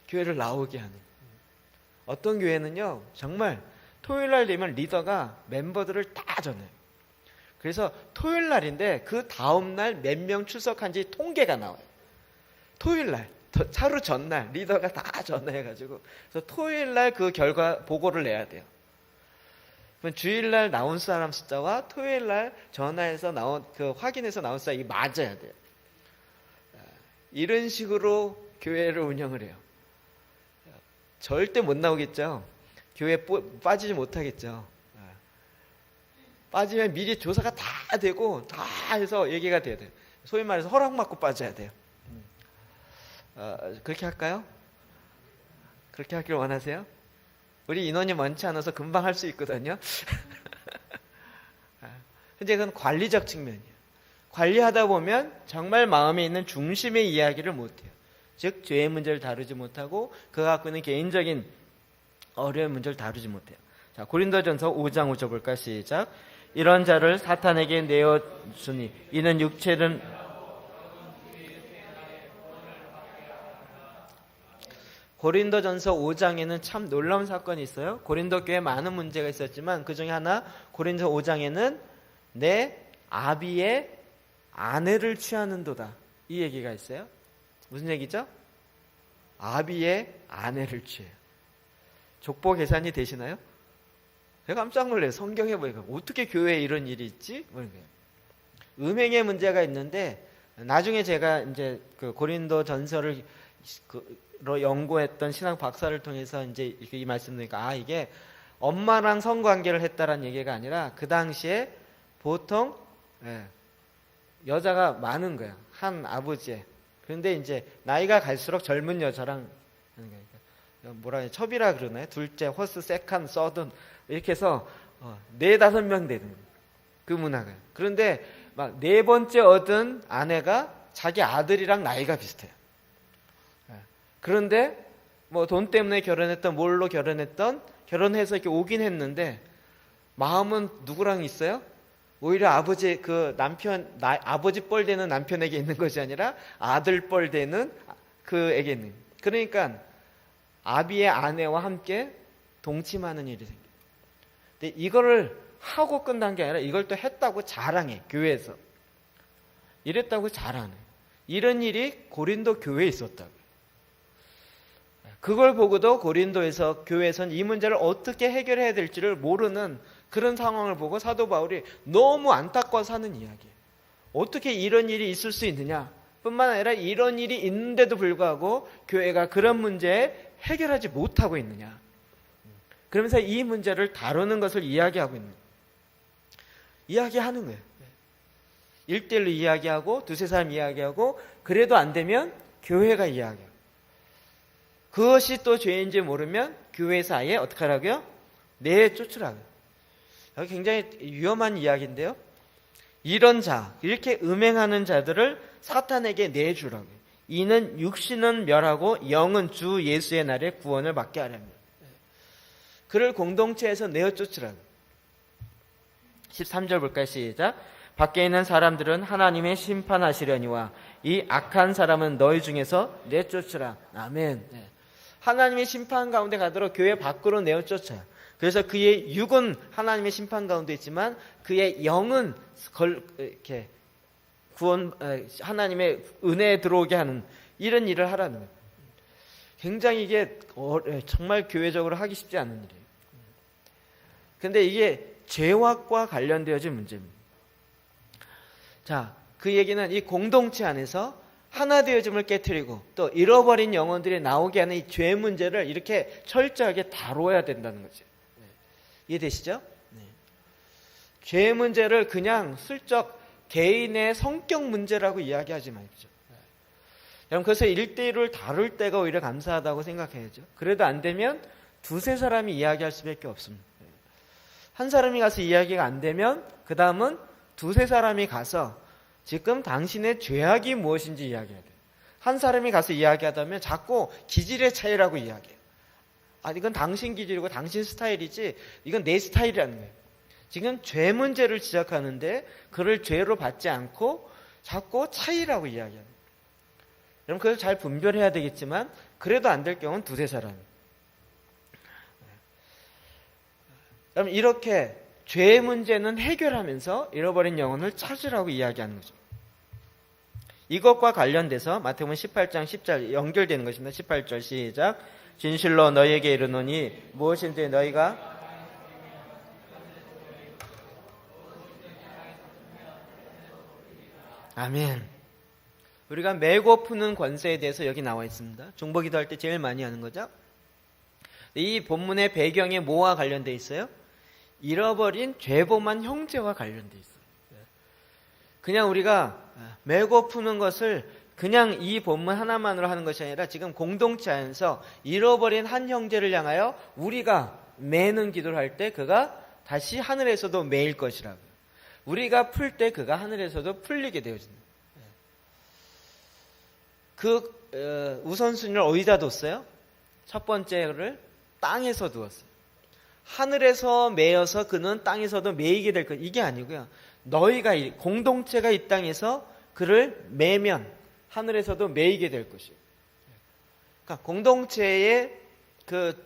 교회를 나오게 하는. 어떤 교회는요 정말 토요일 날 되면 리더가 멤버들을 다 전해요. 그래서 토요일 날인데 그 다음 날 몇 명 출석한지 통계가 나와요. 토요일 날, 하루 전날 리더가 다 전화해가지고 그래서 토요일 날 그 결과 보고를 내야 돼요. 그럼 주일 날 나온 사람 숫자와 토요일 날 전화해서 나온 그 확인해서 나온 숫자 이게 맞아야 돼요. 이런 식으로 교회를 운영을 해요. 절대 못 나오겠죠. 교회 빠지지 못하겠죠. 빠지면 미리 조사가 다 되고 다 해서 얘기가 돼야 돼요. 소위 말해서 허락받고 빠져야 돼요. 그렇게 할까요? 그렇게 하길 원하세요? 우리 인원이 많지 않아서 금방 할 수 있거든요. 근데 그건 관리적 측면이에요. 관리하다 보면 정말 마음에 있는 중심의 이야기를 못해요. 즉 죄의 문제를 다루지 못하고 그가 갖고 있는 개인적인 어려운 문제를 다루지 못해요. 자, 고린도전서 5장 5절 볼까요? 시작. 이런 자를 사탄에게 내어주니 이는 육체는 고린도전서 5장에는 참 놀라운 사건이 있어요. 고린도 교회에 많은 문제가 있었지만 그 중에 하나 고린도 5장에는 내 아비의 아내를 취하는도다 이 얘기가 있어요. 무슨 얘기죠? 아비의 아내를 취해요. 족보 계산이 되시나요? 제가 깜짝 놀라요. 성경에 보니까 어떻게 교회에 이런 일이 있지? 음행의 문제가 있는데 나중에 제가 이제 그 고린도 전서를 연구했던 신학 박사를 통해서 이제 이 말씀드리니까 이게 엄마랑 성관계를 했다라는 얘기가 아니라 그 당시에 보통 여자가 많은 거야. 한 아버지에. 그런데 이제 나이가 갈수록 젊은 여자랑 뭐라 해야 첩이라 그러나요? 둘째, 허스, 세컨, 서든 이렇게 해서 4-5명 되는 거예요. 그 문화가. 그런데 막 4번째 얻은 아내가 자기 아들이랑 나이가 비슷해요. 그런데 뭐 돈 때문에 결혼했던 뭘로 결혼했던 결혼해서 이렇게 오긴 했는데 마음은 누구랑 있어요? 오히려 아버지 그 남편 아버지 뻘 되는 남편에게 있는 것이 아니라 아들 뻘 되는 그에게 있는. 그러니까 아비의 아내와 함께 동침하는 일이 생겨요. 근데 이거를 하고 끝난 게 아니라 이걸 또 했다고 자랑해. 교회에서 이랬다고 자랑해. 이런 일이 고린도 교회에 있었다고. 그걸 보고도 고린도에서 교회에서는 이 문제를 어떻게 해결해야 될지를 모르는 그런 상황을 보고 사도 바울이 너무 안타까워서 하는 이야기예요. 어떻게 이런 일이 있을 수 있느냐 뿐만 아니라 이런 일이 있는데도 불구하고 교회가 그런 문제에 해결하지 못하고 있느냐. 그러면서 이 문제를 다루는 것을 이야기하고 있는 거예요. 이야기하는 거예요. 1대1로 이야기하고 두세 사람 이야기하고 그래도 안 되면 교회가 이야기해요. 그것이 또 죄인지 모르면 교회에서 아예 어떻게 하라고요? 내쫓으라고요. 굉장히 위험한 이야기인데요. 이런 자, 이렇게 음행하는 자들을 사탄에게 내주라고요. 이는 육신은 멸하고 영은 주 예수의 날에 구원을 받게 하렵니다. 그를 공동체에서 내어쫓으라고요. 13절 볼까요? 시작. 밖에 있는 사람들은 하나님의 심판하시려니와 이 악한 사람은 너희 중에서 내쫓으라. 아멘. 하나님의 심판 가운데 가도록 교회 밖으로 내어쫓아요. 그래서 그의 육은 하나님의 심판 가운데 있지만 그의 영은 이렇게 구원 하나님의 은혜에 들어오게 하는 이런 일을 하라는 거예요. 굉장히 이게 정말 교회적으로 하기 쉽지 않은 일이에요. 그런데 이게 죄악과 관련되어진 문제입니다. 자, 그 얘기는 이 공동체 안에서 하나 되어짐을 깨트리고 또 잃어버린 영혼들이 나오게 하는 이 죄 문제를 이렇게 철저하게 다뤄야 된다는 거죠. 이해되시죠? 죄 문제를 그냥 슬쩍 개인의 성격 문제라고 이야기하지 마십시오. 여러분, 그래서 1대1을 다룰 때가 오히려 감사하다고 생각해야죠. 그래도 안 되면 두세 사람이 이야기할 수밖에 없습니다. 한 사람이 가서 이야기가 안 되면 그 다음은 두세 사람이 가서 지금 당신의 죄악이 무엇인지 이야기해야 돼요. 한 사람이 가서 이야기하다면 자꾸 기질의 차이라고 이야기해요. 이건 당신 기질이고 당신 스타일이지 이건 내 스타일이라는 거예요. 지금 죄 문제를 지적하는데 그를 죄로 받지 않고 자꾸 차이라고 이야기합니다. 여러분, 그래서 잘 분별해야 되겠지만 그래도 안 될 경우는 두세 사람. 여러분, 이렇게 죄의 문제는 해결하면서 잃어버린 영혼을 찾으라고 이야기하는 거죠. 이것과 관련돼서 마태복음 18장 10절 연결되는 것입니다. 18절 시작. 진실로 너희에게 이르노니 무엇인지 너희가 아멘. 우리가 메고 푸는 권세에 대해서 여기 나와 있습니다. 중보기도 할 때 제일 많이 하는 거죠. 이 본문의 배경에 뭐와 관련돼 있어요? 잃어버린 죄범한 형제와 관련돼 있어요. 그냥 우리가 메고 푸는 것을 그냥 이 본문 하나만으로 하는 것이 아니라 지금 공동체 안에서 잃어버린 한 형제를 향하여 우리가 매는 기도를 할 때 그가 다시 하늘에서도 매일 것이라고요. 우리가 풀 때 그가 하늘에서도 풀리게 되어진다. 그 우선순위를 어디다 뒀어요? 첫 번째를 땅에서 두었어요. 하늘에서 매여서 그는 땅에서도 매이게 될 것. 이게 아니고요. 너희가 공동체가 이 땅에서 그를 매면 하늘에서도 매이게 될 것이에요. 그러니까 공동체의 그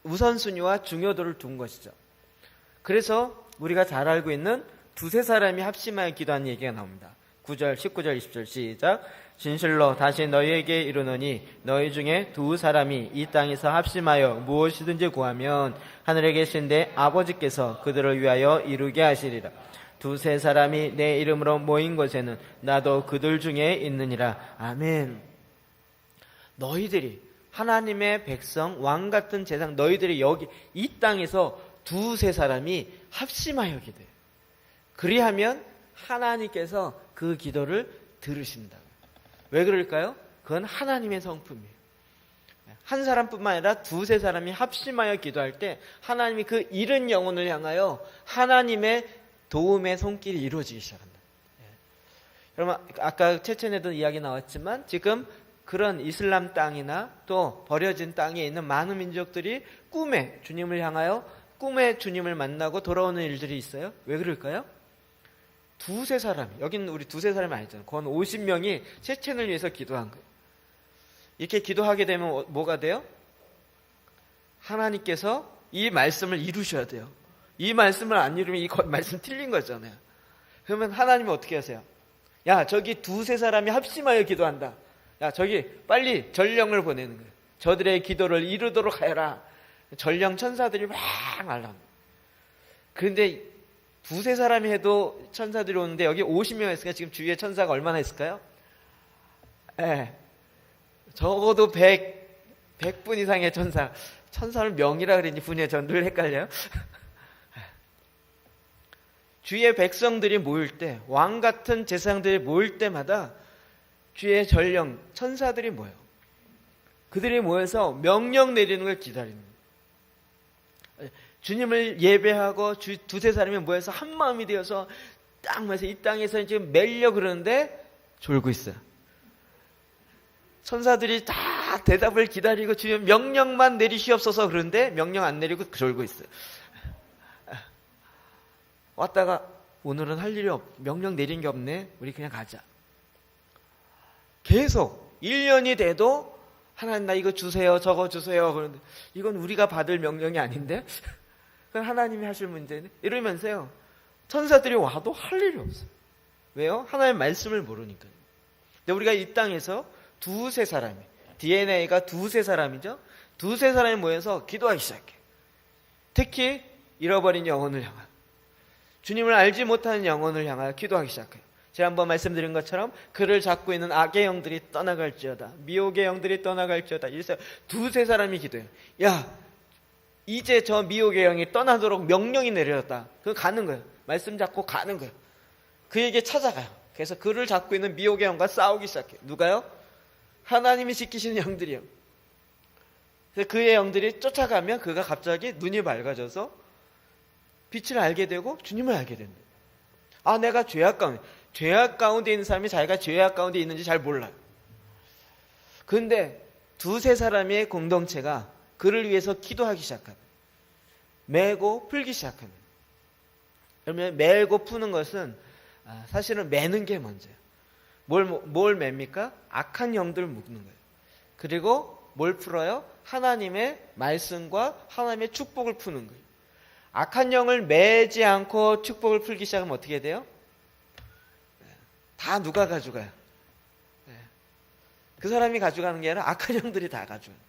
우선순위와 중요도를 둔 것이죠. 그래서 우리가 잘 알고 있는 두세 사람이 합심하여 기도하는 얘기가 나옵니다. 9절, 19절, 20절 시작. 진실로 다시 너희에게 이르노니 너희 중에 두 사람이 이 땅에서 합심하여 무엇이든지 구하면 하늘에 계신데 아버지께서 그들을 위하여 이루게 하시리라. 두세 사람이 내 이름으로 모인 곳에는 나도 그들 중에 있느니라. 아멘. 너희들이 하나님의 백성, 왕 같은 제상, 너희들이 여기 이 땅에서 두세 사람이 합심하여 기도해요. 그리하면 하나님께서 그 기도를 들으신다. 왜 그럴까요? 그건 하나님의 성품이에요. 한 사람뿐만 아니라 두세 사람이 합심하여 기도할 때 하나님이 그 잃은 영혼을 향하여 하나님의 도움의 손길이 이루어지기 시작한다. 여러분 아까 체첸에도 이야기 나왔지만 지금 그런 이슬람 땅이나 또 버려진 땅에 있는 많은 민족들이 꿈에 주님을 향하여 꿈에 주님을 만나고 돌아오는 일들이 있어요. 왜 그럴까요? 두세 사람, 여기는 우리 두세 사람이 아니잖아요. 건 50명이 체첸을 위해서 기도한 거예요. 이렇게 기도하게 되면 뭐가 돼요? 하나님께서 이 말씀을 이루셔야 돼요. 이 말씀을 안 이루면 이 말씀 틀린 거잖아요. 그러면 하나님은 어떻게 하세요? 야, 저기 두세 사람이 합심하여 기도한다. 야, 저기 빨리 전령을 보내는 거예요. 저들의 기도를 이루도록 하여라. 전령 천사들이 막 날라옵니다. 그런데 두세 사람이 해도 천사들이 오는데 여기 50명 있으니까 지금 주위에 천사가 얼마나 있을까요? 적어도 100분 이상의 천사. 천사를 명이라 그러니 분이에요. 전 늘 헷갈려요. 주위의 백성들이 모일 때, 왕 같은 제사장들이 모일 때마다 주위의 전령, 천사들이 모여요. 그들이 모여서 명령 내리는 걸 기다리는 거예요. 주님을 예배하고 두세 사람이 모여서 한 마음이 되어서 딱 모여서 이 땅에서 지금 멜려 그러는데 졸고 있어요. 천사들이 다 대답을 기다리고 주님 명령만 내리시옵소서 그러는데 명령 안 내리고 졸고 있어요. 왔다가 오늘은 할 일이 명령 내린 게 없네. 우리 그냥 가자. 계속 1년이 돼도 하나님 나 이거 주세요. 저거 주세요. 그런데 이건 우리가 받을 명령이 아닌데 그건 하나님이 하실 문제네. 이러면서요. 천사들이 와도 할 일이 없어요. 왜요? 하나님의 말씀을 모르니까요. 근데 우리가 이 땅에서 두세 사람이 DNA가 두세 사람이죠. 두세 사람이 모여서 기도하기 시작해요. 특히 잃어버린 영혼을 향한 주님을 알지 못하는 영혼을 향하여 기도하기 시작해요. 지난번 말씀드린 것처럼 그를 잡고 있는 악의 영들이 떠나갈지어다. 미혹의 영들이 떠나갈지어다. 이래서 두세 사람이 기도해요. 야, 이제 저 미혹의 영이 떠나도록 명령이 내려졌다. 그거 가는 거예요. 말씀 잡고 가는 거예요. 그에게 찾아가요. 그래서 그를 잡고 있는 미혹의 영과 싸우기 시작해요. 누가요? 하나님이 지키시는 영들이요. 그래서 그의 영들이 쫓아가면 그가 갑자기 눈이 밝아져서 빛을 알게 되고 주님을 알게 된다. 아, 내가 죄악 가운데 있는 사람이 자기가 죄악 가운데 있는지 잘 몰라요. 그런데 두세 사람의 공동체가 그를 위해서 기도하기 시작합니다. 매고 풀기 시작합니다. 그러면 매고 푸는 것은 사실은 매는 게 먼저예요. 뭘 맵니까? 악한 영들을 묶는 거예요. 그리고 뭘 풀어요? 하나님의 말씀과 하나님의 축복을 푸는 거예요. 악한 영을 매지 않고 축복을 풀기 시작하면 어떻게 돼요? 다 누가 가져가요? 그 사람이 가져가는 게 아니라 악한 영들이 다 가져가요.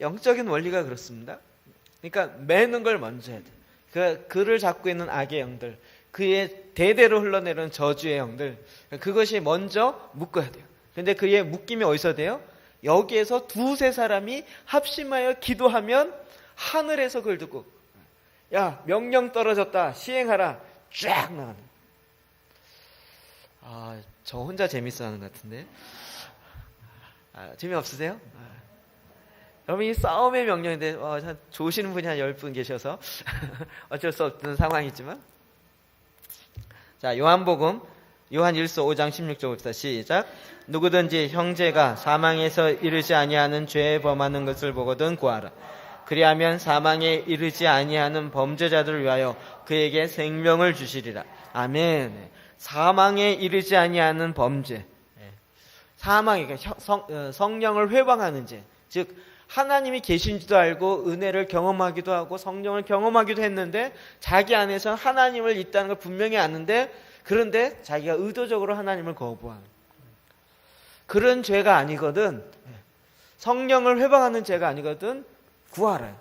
영적인 원리가 그렇습니다. 그러니까 매는 걸 먼저 해야 돼. 그를 잡고 있는 악의 영들, 그의 대대로 흘러내리는 저주의 영들, 그것이 먼저 묶어야 돼요. 근데 그의 묶임이 어디서 돼요? 여기에서 두세 사람이 합심하여 기도하면 하늘에서 그걸 듣고, 야, 명령 떨어졌다, 시행하라, 쫙 나가는. 저 혼자 재밌어 하는 것 같은데. 재미없으세요? 여러분, 이 싸움의 명령인데, 좋으시는 분이 한 10분 계셔서 어쩔 수 없는 상황이지만. 자, 요한복음, 요한 1서 5장 16절부터 시작. 누구든지 형제가 사망에서 이르지 아니하는 죄에 범하는 것을 보거든 구하라. 그리하면 사망에 이르지 아니하는 범죄자들을 위하여 그에게 생명을 주시리라. 아멘. 사망에 이르지 아니하는 범죄. 사망이 성령을 회방하는 죄. 즉 하나님이 계신지도 알고 은혜를 경험하기도 하고 성령을 경험하기도 했는데 자기 안에서 하나님을 있다는 걸 분명히 아는데 그런데 자기가 의도적으로 하나님을 거부하는 그런 죄가 아니거든. 성령을 회방하는 죄가 아니거든. 구하라.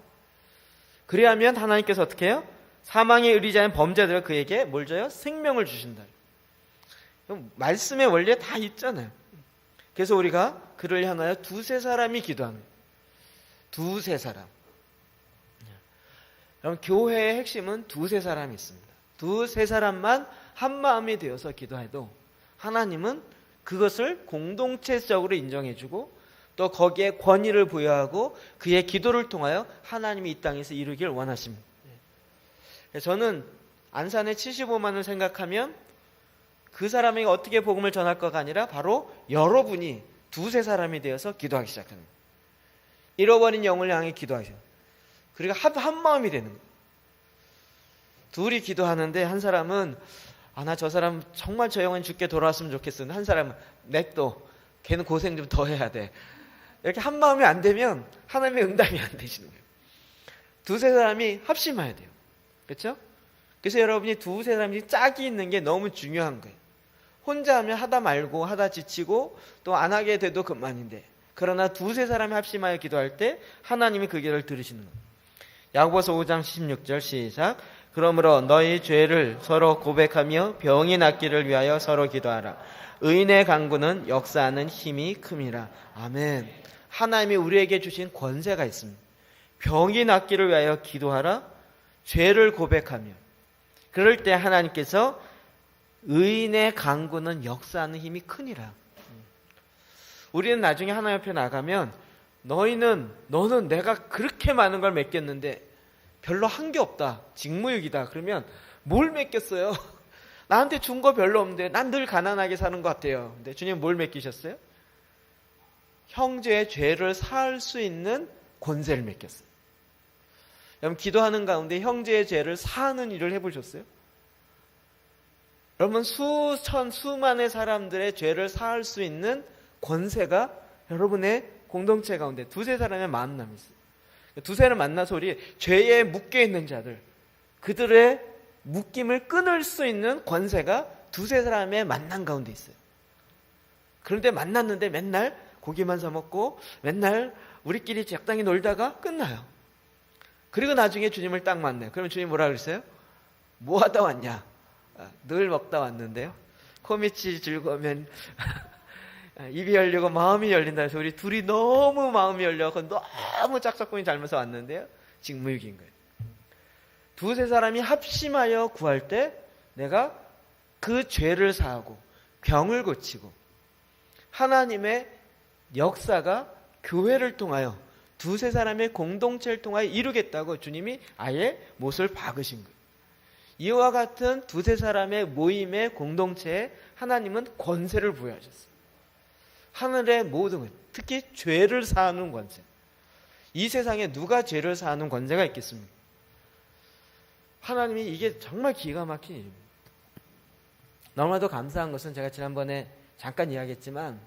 그리하면 하나님께서 어떻게 해요? 사망에 이르지 않은 범죄자들을 그에게 뭘 줘요? 생명을 주신다. 말씀의 원리에 다 있잖아요. 그래서 우리가 그를 향하여 두세 사람이 기도하는 거예요. 두세 사람. 그럼 교회의 핵심은 두세 사람이 있습니다. 두세 사람만 한 마음이 되어서 기도해도 하나님은 그것을 공동체적으로 인정해주고 또 거기에 권위를 부여하고 그의 기도를 통하여 하나님이 이 땅에서 이루길 원하십니다. 저는 안산에 75만을 생각하면 그 사람에게 어떻게 복음을 전할 거가 아니라 바로 여러분이 두세 사람이 되어서 기도하기 시작합니다. 잃어버린 영을 향해 기도하죠. 그리고 한 마음이 되는 거예요. 둘이 기도하는데 한 사람은 나 저 사람 정말 저 영혼 죽게 돌아왔으면 좋겠어. 한 사람은 냅둬. 걔는 고생 좀 더 해야 돼. 이렇게 한 마음이 안 되면 하나님의 응답이 안 되시는 거예요. 두세 사람이 합심해야 돼요. 그렇죠? 그래서 여러분이 두세 사람이 짝이 있는 게 너무 중요한 거예요. 혼자 하면 하다 말고 하다 지치고 또 안 하게 돼도 그만인데 그러나 두세 사람이 합심하여 기도할 때 하나님이 그 기도를 들으시는 거예요. 야고보서 5장 16절 시작. 그러므로 너희 죄를 서로 고백하며 병이 낫기를 위하여 서로 기도하라. 의인의 간구는 역사하는 힘이 큼이라. 아멘. 하나님이 우리에게 주신 권세가 있습니다. 병이 낫기를 위하여 기도하라. 죄를 고백하며. 그럴 때 하나님께서 의인의 간구는 역사하는 힘이 크니라. 우리는 나중에 하나님 앞에 나가면 너는 내가 그렇게 많은 걸 맡겼는데 별로 한 게 없다. 직무유기다. 그러면 뭘 맡겼어요? 나한테 준 거 별로 없는데 난 늘 가난하게 사는 것 같아요. 근데 주님 뭘 맡기셨어요? 형제의 죄를 사할 수 있는 권세를 맡겼어요. 여러분 기도하는 가운데 형제의 죄를 사하는 일을 해보셨어요? 여러분 수만의 사람들의 죄를 사할 수 있는 권세가 여러분의 공동체 가운데 두세 사람의 만남이 있어요. 두세 사람 만나서 우리 죄에 묶여있는 자들 그들의 묶임을 끊을 수 있는 권세가 두세 사람의 만남 가운데 있어요. 그런데 만났는데 맨날 고기만 사 먹고 맨날 우리끼리 적당히 놀다가 끝나요. 그리고 나중에 주님을 딱 만나요. 그러면 주님 뭐라 그랬어요? 뭐 하다 왔냐? 늘 먹다 왔는데요. 코밑이 즐거우면 입이 열리고 마음이 열린다 해서 우리 둘이 너무 마음이 열려서 너무 짝짝꿍이 닮아서 왔는데요. 직무유기인 거예요. 두세 사람이 합심하여 구할 때 내가 그 죄를 사하고 병을 고치고 하나님의 역사가 교회를 통하여 두세 사람의 공동체를 통하여 이루겠다고 주님이 아예 못을 박으신 거예요. 이와 같은 두세 사람의 모임의 공동체에 하나님은 권세를 부여하셨어요. 하늘의 모든 것, 특히 죄를 사하는 권세. 이 세상에 누가 죄를 사하는 권세가 있겠습니까? 하나님이 이게 정말 기가 막힌 일입니다. 너무나도 감사한 것은 제가 지난번에 잠깐 이야기했지만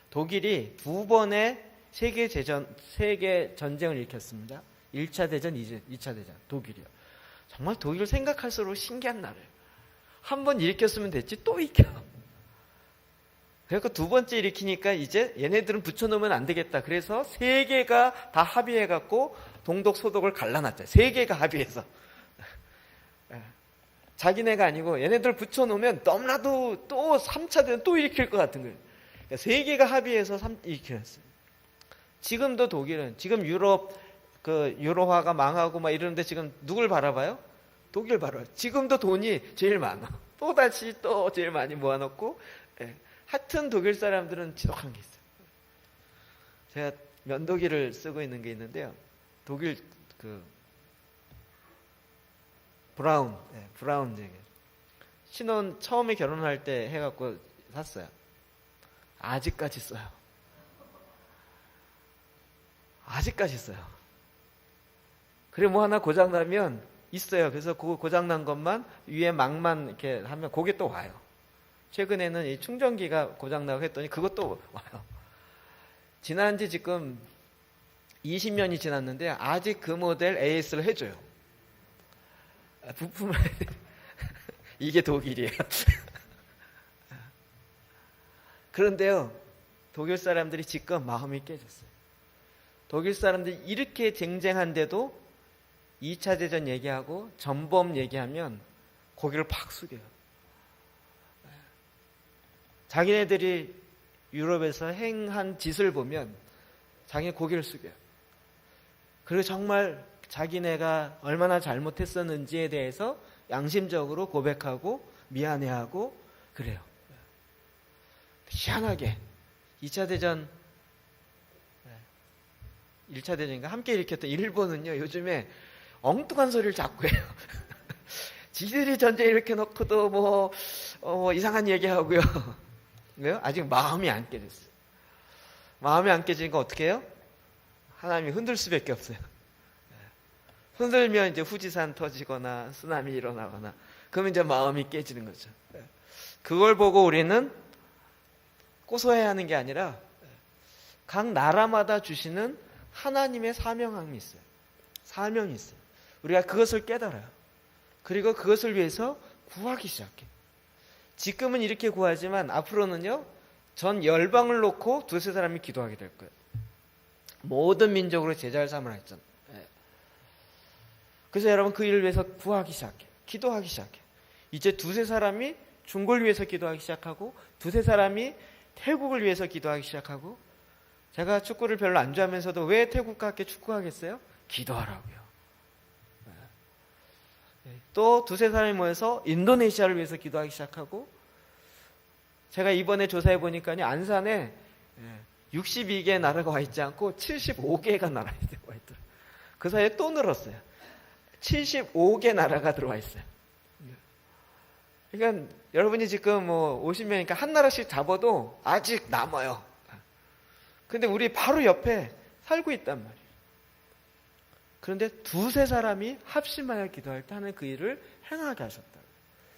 독일이 2번의 세계 전쟁을 일으켰습니다. 1차 대전, 2차 대전, 독일이요. 정말 독일을 생각할수록 신기한 나라예요. 한 번 일으켰으면 됐지 또 일으켜. 그래서 두 번째 일으키니까 이제 얘네들은 붙여놓으면 안 되겠다. 그래서 세 개가 다 합의해갖고 동독 소독을 갈라놨죠. 세 개가 합의해서. 자기네가 아니고 얘네들 붙여놓으면 너무나도 또 3차 대전 또 일으킬 것 같은 거예요. 그러니까 세 개가 합의해서 일으켰어요. 지금도 독일은 지금 유로화가 망하고 막 이러는데 지금 누굴 바라봐요? 독일 바라봐요. 지금도 돈이 제일 많아. 또 다시 또 제일 많이 모아놓고. 하여튼 독일 사람들은 지독한 게 있어요. 제가 면도기를 쓰고 있는 게 있는데요. 독일 브라운 신혼 처음에 결혼할 때 해갖고 샀어요. 아직까지 써요. 아직까지 써요. 그래 뭐 하나 고장 나면 있어요. 그래서 그 고장 난 것만 위에 막만 이렇게 하면 그게 또 와요. 최근에는 이 충전기가 고장 나고 했더니 그것도 와요. 지난 지 지금 20년이 지났는데 아직 그 모델 AS를 해줘요. 부품을 이게 독일이에요. 그런데요, 독일 사람들이 지금 마음이 깨졌어요. 독일 사람들이 이렇게 쟁쟁한데도 2차 대전 얘기하고 전범 얘기하면 고개를 팍 숙여요. 자기네들이 유럽에서 행한 짓을 보면 자기네 고개를 숙여요. 그리고 정말 자기네가 얼마나 잘못했었는지에 대해서 양심적으로 고백하고 미안해하고 그래요. 희한하게 2차 대전 1차 대전인가 함께 일으켰던 일본은요 요즘에 엉뚱한 소리를 자꾸 해요. 지들이 전쟁 일으켜놓고도 뭐 이상한 얘기하고요. 왜요? 아직 마음이 안 깨졌어요. 마음이 안 깨지니까 어떻게 해요? 하나님이 흔들 수밖에 없어요. 흔들면 이제 후지산 터지거나 쓰나미 일어나거나 그러면 이제 마음이 깨지는 거죠. 그걸 보고 우리는 고소해야 하는 게 아니라 각 나라마다 주시는 하나님의 사명함이 있어요. 사명이 있어요. 우리가 그것을 깨달아요. 그리고 그것을 위해서 구하기 시작해요. 지금은 이렇게 구하지만 앞으로는요 전 열방을 놓고 두세 사람이 기도하게 될 거예요. 모든 민족으로 제자를 삼으라 했잖아요. 그래서 여러분 그 일을 위해서 구하기 시작해요. 기도하기 시작해요. 이제 두세 사람이 중국을 위해서 기도하기 시작하고 두세 사람이 태국을 위해서 기도하기 시작하고 제가 축구를 별로 안 좋아하면서도 왜 태국과 함께 축구하겠어요? 기도하라고요. 또 두세 사람이 모여서 인도네시아를 위해서 기도하기 시작하고 제가 이번에 조사해 보니까요 안산에 62개의 나라가 와 있지 않고 75개가 나라가 와 있더라고요. 그 사이에 또 늘었어요. 75개 나라가 들어와 있어요. 그러니까 여러분이 지금 뭐 50명이니까 한 나라씩 잡아도 아직 남아요. 근데 우리 바로 옆에 살고 있단 말이에요. 그런데 두세 사람이 합심하여 기도할 때 하나님 그 일을 행하게 하셨다.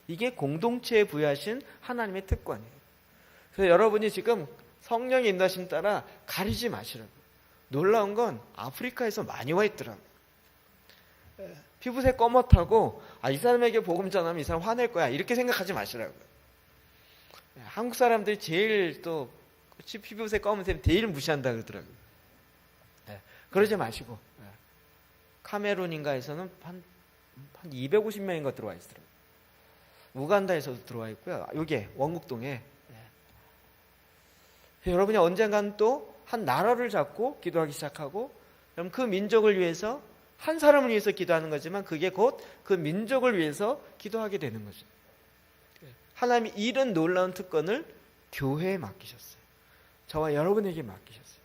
이게 공동체에 부여하신 하나님의 특권이에요. 그래서 여러분이 지금 성령의 인도하심 따라 가리지 마시라고. 놀라운 건 아프리카에서 많이 와 있더라고요. 피부색 검었다고 이 사람에게 복음 전하면 이 사람 화낼 거야 이렇게 생각하지 마시라고요. 한국 사람들이 제일 또 피부색 검은 사람 제일 무시한다 그러더라고요. 그러지 마시고 카메룬인가에서는 한 250명인가 들어와 있더라고요. 우간다에서도 들어와 있고요. 여기에 원국동에 여러분이 언젠간 또 한 나라를 잡고 기도하기 시작하고 그럼 그 민족을 위해서 한 사람을 위해서 기도하는 거지만 그게 곧 그 민족을 위해서 기도하게 되는 거죠. 하나님이 이런 놀라운 특권을 교회에 맡기셨어요. 저와 여러분에게 맡기셨어요.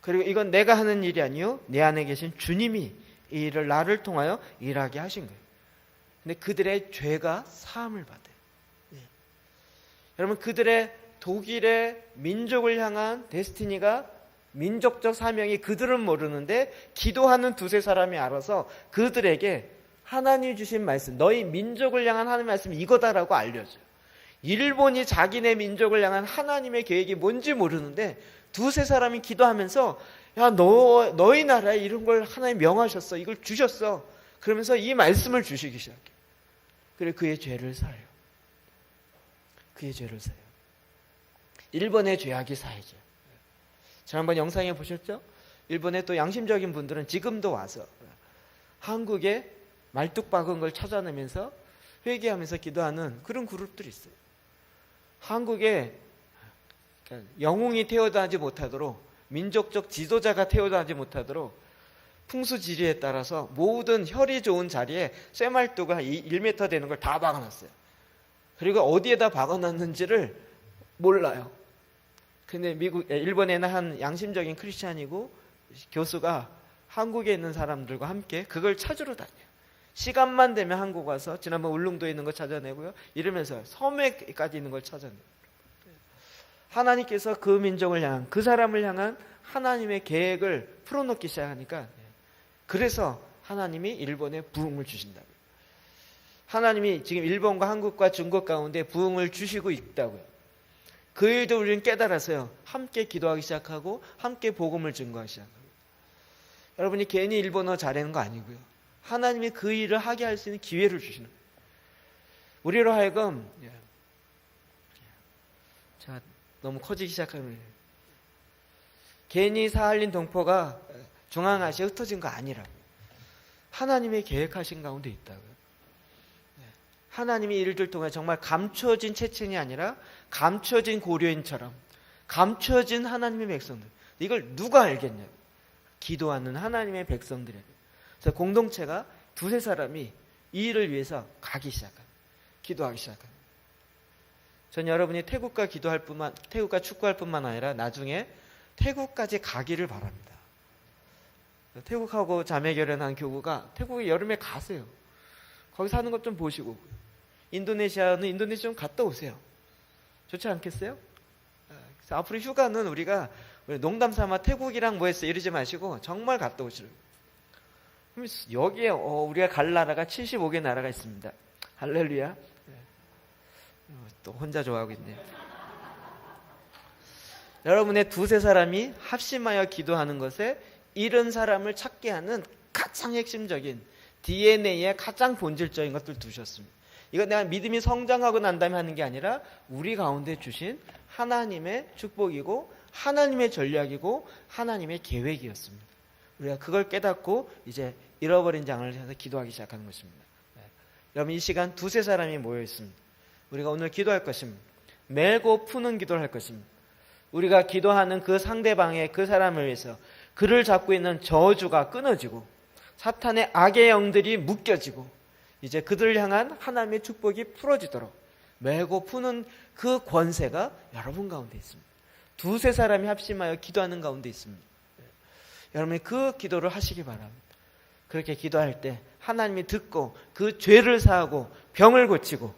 그리고 이건 내가 하는 일이 아니요 내 안에 계신 주님이 이 일을 나를 통하여 일하게 하신 거예요. 근데 그들의 죄가 사함을 받아요. 여러분 그들의 독일의 민족을 향한 데스티니가 민족적 사명이 그들은 모르는데 기도하는 두세 사람이 알아서 그들에게 하나님이 주신 말씀 너희 민족을 향한 하나님의 말씀이 이거다라고 알려줘요. 일본이 자기네 민족을 향한 하나님의 계획이 뭔지 모르는데 두세 사람이 기도하면서 야, 너희 나라에 이런 걸 하나님 명하셨어. 이걸 주셨어. 그러면서 이 말씀을 주시기 시작해. 그래, 그의 죄를 사요. 그의 죄를 사요. 일본의 죄악이 사야죠. 지난번 영상에 보셨죠? 일본의 또 양심적인 분들은 지금도 와서 한국에 말뚝 박은 걸 찾아내면서 회개하면서 기도하는 그런 그룹들이 있어요. 한국에 영웅이 태어나지 못하도록, 민족적 지도자가 태어나지 못하도록 풍수지리에 따라서 모든 혈이 좋은 자리에 쇠말뚝가 1m 되는 걸 다 박아놨어요. 그리고 어디에다 박아놨는지를 몰라요. 근데 일본에는 한 양심적인 크리스찬이고 교수가 한국에 있는 사람들과 함께 그걸 찾으러 다녀요. 시간만 되면 한국 와서 지난번 울릉도에 있는 거 찾아내고요. 이러면서 섬에까지 있는 걸 찾아내요. 하나님께서 그 민족을 향한, 그 사람을 향한 하나님의 계획을 풀어놓기 시작하니까, 그래서 하나님이 일본에 부흥을 주신다고요. 하나님이 지금 일본과 한국과 중국 가운데 부흥을 주시고 있다고요. 그 일도 우리는 깨달아서요, 함께 기도하기 시작하고 함께 복음을 증거하기 시작하고. 여러분이 괜히 일본어 잘하는 거 아니고요, 하나님이 그 일을 하게 할 수 있는 기회를 주시는 거예요. 우리로 하여금, 자, 너무 커지기 시작하면, 괜히 사할린 동포가 중앙아시아에 흩어진 거 아니라고. 하나님의 계획하신 가운데 있다고요. 하나님이 이들을 통해 정말 감춰진 체첸이 아니라 감춰진 고려인처럼 감춰진 하나님의 백성들. 이걸 누가 알겠냐고. 기도하는 하나님의 백성들에게. 그래서 공동체가 두세 사람이 이 일을 위해서 가기 시작합니다. 기도하기 시작합니다. 전 여러분이 태국과 축구할 뿐만 아니라 나중에 태국까지 가기를 바랍니다. 태국하고 자매 결연한 교구가 태국에 여름에 가세요. 거기 사는 것 좀 보시고. 인도네시아는 인도네시아 좀 갔다 오세요. 좋지 않겠어요? 그래서 앞으로 휴가는 우리가 농담 삼아 태국이랑 뭐 했어 이러지 마시고 정말 갔다 오시라고. 여기에 우리가 갈 나라가 75개 나라가 있습니다. 할렐루야. 또 혼자 좋아하고 있네요. 여러분의 두세 사람이 합심하여 기도하는 것에 이런 사람을 찾게 하는 가장 핵심적인 DNA의 가장 본질적인 것들 두셨습니다. 이거 내가 믿음이 성장하고 난 다음에 하는 게 아니라 우리 가운데 주신 하나님의 축복이고 하나님의 전략이고 하나님의 계획이었습니다. 우리가 그걸 깨닫고 이제 잃어버린 장을 향해서 기도하기 시작하는 것입니다. 여러분, 이 시간 두세 사람이 모여 있습니다. 우리가 오늘 기도할 것입니다. 메고 푸는 기도를 할 것입니다. 우리가 기도하는 그 상대방의 그 사람을 위해서 그를 잡고 있는 저주가 끊어지고 사탄의 악의 영들이 묶여지고 이제 그들을 향한 하나님의 축복이 풀어지도록 메고 푸는 그 권세가 여러분 가운데 있습니다. 두세 사람이 합심하여 기도하는 가운데 있습니다. 여러분이 그 기도를 하시기 바랍니다. 그렇게 기도할 때 하나님이 듣고 그 죄를 사하고 병을 고치고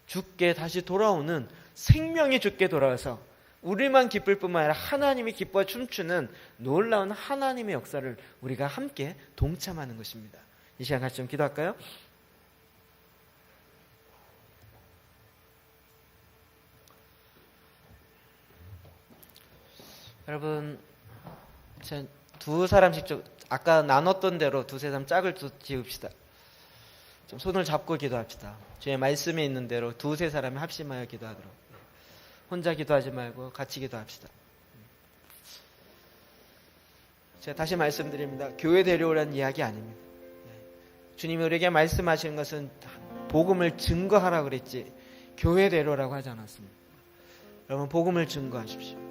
죽게 다시 돌아오는 생명이 죽게 돌아와서 우리만 기쁠 뿐만 아니라 하나님이 기뻐 춤추는 놀라운 하나님의 역사를 우리가 함께 동참하는 것입니다. 이 시간 같이 좀 기도할까요? 여러분, 두 사람씩 좀 아까 나눴던 대로 두세 사람 짝을 지읍시다. 좀 손을 잡고 기도합시다. 주의 말씀에 있는 대로 두세 사람이 합심하여 기도하도록. 혼자 기도하지 말고 같이 기도합시다. 제가 다시 말씀드립니다. 교회 데려오라는 이야기 아닙니다. 주님이 우리에게 말씀하시는 것은 복음을 증거하라 그랬지 교회 데려오라고 하지 않았습니다. 여러분, 복음을 증거하십시오.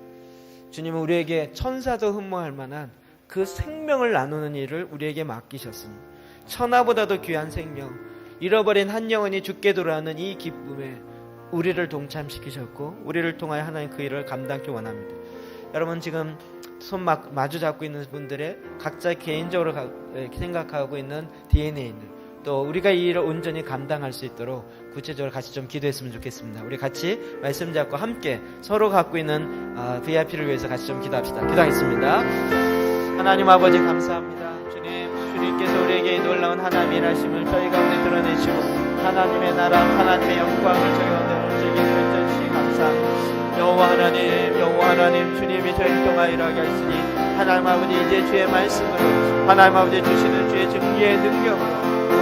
주님은 우리에게 천사도 흠모할 만한 그 생명을 나누는 일을 우리에게 맡기셨습니다. 천하보다도 귀한 생명, 잃어버린 한 영혼이 죽게 돌아오는 이 기쁨에 우리를 동참시키셨고 우리를 통하여 하나님 그 일을 감당하기 원합니다. 여러분, 지금 손 마주 잡고 있는 분들의 각자 개인적으로 생각하고 있는 DNA들, 또 우리가 이 일을 온전히 감당할 수 있도록 구체적으로 같이 좀 기도했으면 좋겠습니다. 우리 같이 말씀 잡고 함께 서로 갖고 있는 VIP를 위해서 같이 좀 기도합시다. 기도하겠습니다. 하나님 아버지, 감사합니다. 주님께서 우리에게 이 놀라운 하나님의 일하심을 저희 가운데 드러내시고 하나님의 나라, 하나님의 영광을 저희 가운데 움직이게 해주시니 감사합니다. 여호와 하나님 주님이 저희를 통하여 일하게 하시니 하나님 아버지 이제 주의 말씀으로 하나님 아버지 주시는 주의 증기의 능력으로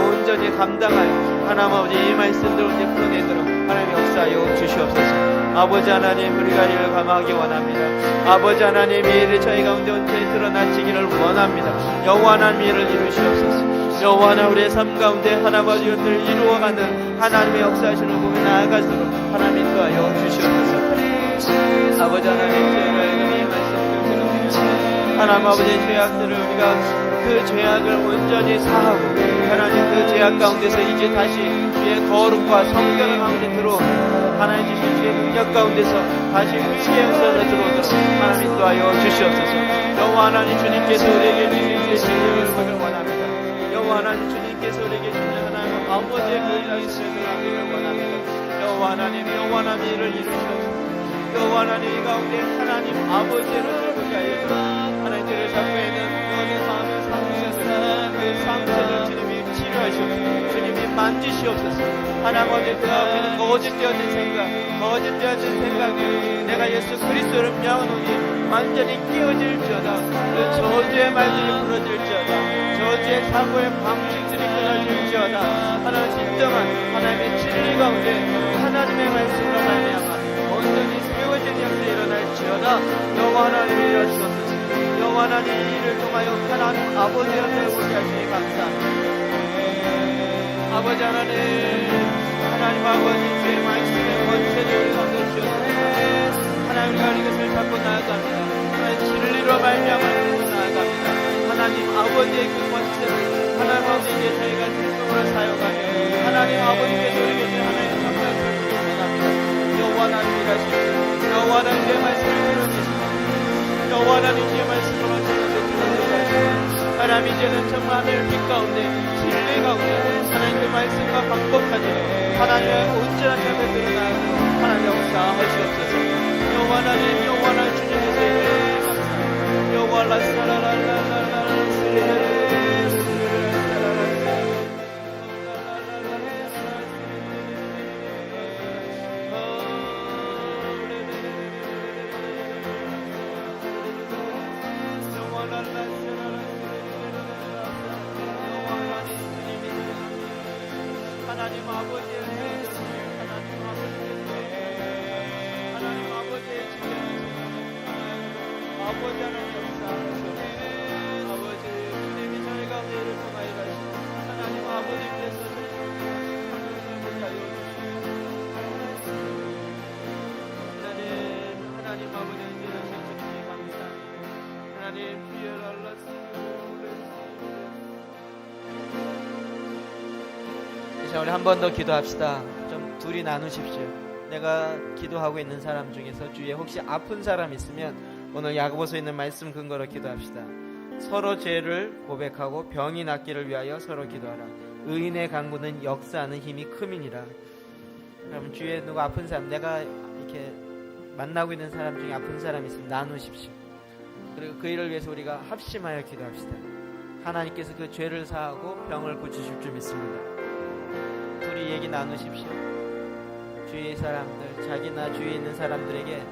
온전히 감당하여 하나님 아버지 이 말씀들을 이제 풀어내도록 하나님 역사하여 주시옵소서. 아버지 하나님 우리가 이를 감하기 원합니다. 아버지 하나님 이 일을 저희 가운데 온전히 드러나치기를 원합니다. 여호와 하나님 이를 이루시옵소서. 여호와 하나님 우리의 삶 가운데 하나님 아버지 이것들을 이루어가는 하나님의 역사하시는 부분에 나아가도록 하나님 인도하여 주시옵소서. 아버지 하나님 저희가 이 말씀을 들으며 하나님 아버지의 죄악들을 우리가 그 죄악을 온전히 사하고 하나님 그 죄악 가운데서 이제 다시 주의 거룩과 성결 가운데 들어오고 하나님 주신 주의 능력 가운데서 다시 회개의 역사로 들어오도록 하나님 인도하여 주시옵소서. 여호와 하나님 주님께서 우리에게 주신 주의 진리를 보기를 원합니다. 여호와 하나님 주님께서 우리에게 주신 하나님 아버지의 그 일하신 것을 하기를 원합니다. 여호와 하나님 이를 이루시옵소서. 여호와 하나님 이 가운데 하나님 아버지의 것을 보게 하여 주옵소서. 하나님 저를 잡고 있는 모든 마음의 상처들 그 상처를 주님이 치료하시옵소서. 주님이 만지시옵소서. 하나님 아버지 그 앞에는 거짓되어진 생각이 내가 예수 그리스도를 명하노니 완전히 깨어질지어다. 그 저주의 말들이 부러질지어다. 저주의 사고의 방식들이 끊어질지어다. 하나님 진정한 하나님의 진리 가운데 하나님의 말씀으로 말미암아 온전히 세워진 역사 일어날지어다. 여호와 하나님이 이루시옵소서. 여호와 하나님 이 일을 통하여 하나님 아버지의 역사를 보게 하시니 감사합니다. 아버지 하나님 아버지 주의 말씀에 권세를 얻으시옵소서. 하나님 우리가 이것을 잡고 나아갑니다. 하나님 진리로 말미암아 잡고 나아갑니다. 하나님 아버지의 그 권세를 하나님 아버지께 저희가 생명으로 사용하며 하나님 아버지께서 우리에게 주신 하나님의 성령을 원합니다. 여호와 하나님 일하시옵소서. 여호와 하나님 내 말씀을 들어주시옵소서. 여호와 하나님 주의 말씀으로 저희를 들어주시옵소서. 하나님 이제는 정말 하늘 빛 가운데 진리 가운데 하나님 그 말씀과 방법까지 하나님의 온전한 삶에 드러나고 하나님 역사하시옵소서. 여호와 하나님 주님께서 감사합니다. 여호와 라사라라라라라 하나님 아버지의 하나님 아버지의 아버지 하나님 역사하소서. 아버지 주님이 저희 가운데 일을 통하여 가시고 하나님 아버지께서 하나님 아버지의 일을 주님이 감사합니다. 하나님 피엘 알라스 자, 우리 한 번 더 기도합시다. 좀 둘이 나누십시오. 내가 기도하고 있는 사람 중에서 주위에 혹시 아픈 사람 있으면 오늘 야고보서에 있는 말씀 근거로 기도합시다. 서로 죄를 고백하고 병이 낫기를 위하여 서로 기도하라. 의인의 강구는 역사하는 힘이 크민이라. 그럼 주위에 누가 아픈 사람, 내가 이렇게 만나고 있는 사람 중에 아픈 사람 있으면 나누십시오. 그리고 그 일을 위해서 우리가 합심하여 기도합시다. 하나님께서 그 죄를 사하고 병을 고치실 줄 믿습니다. 둘이 얘기 나누십시오. 주위의 사람들, 자기나 주위에 있는 사람들에게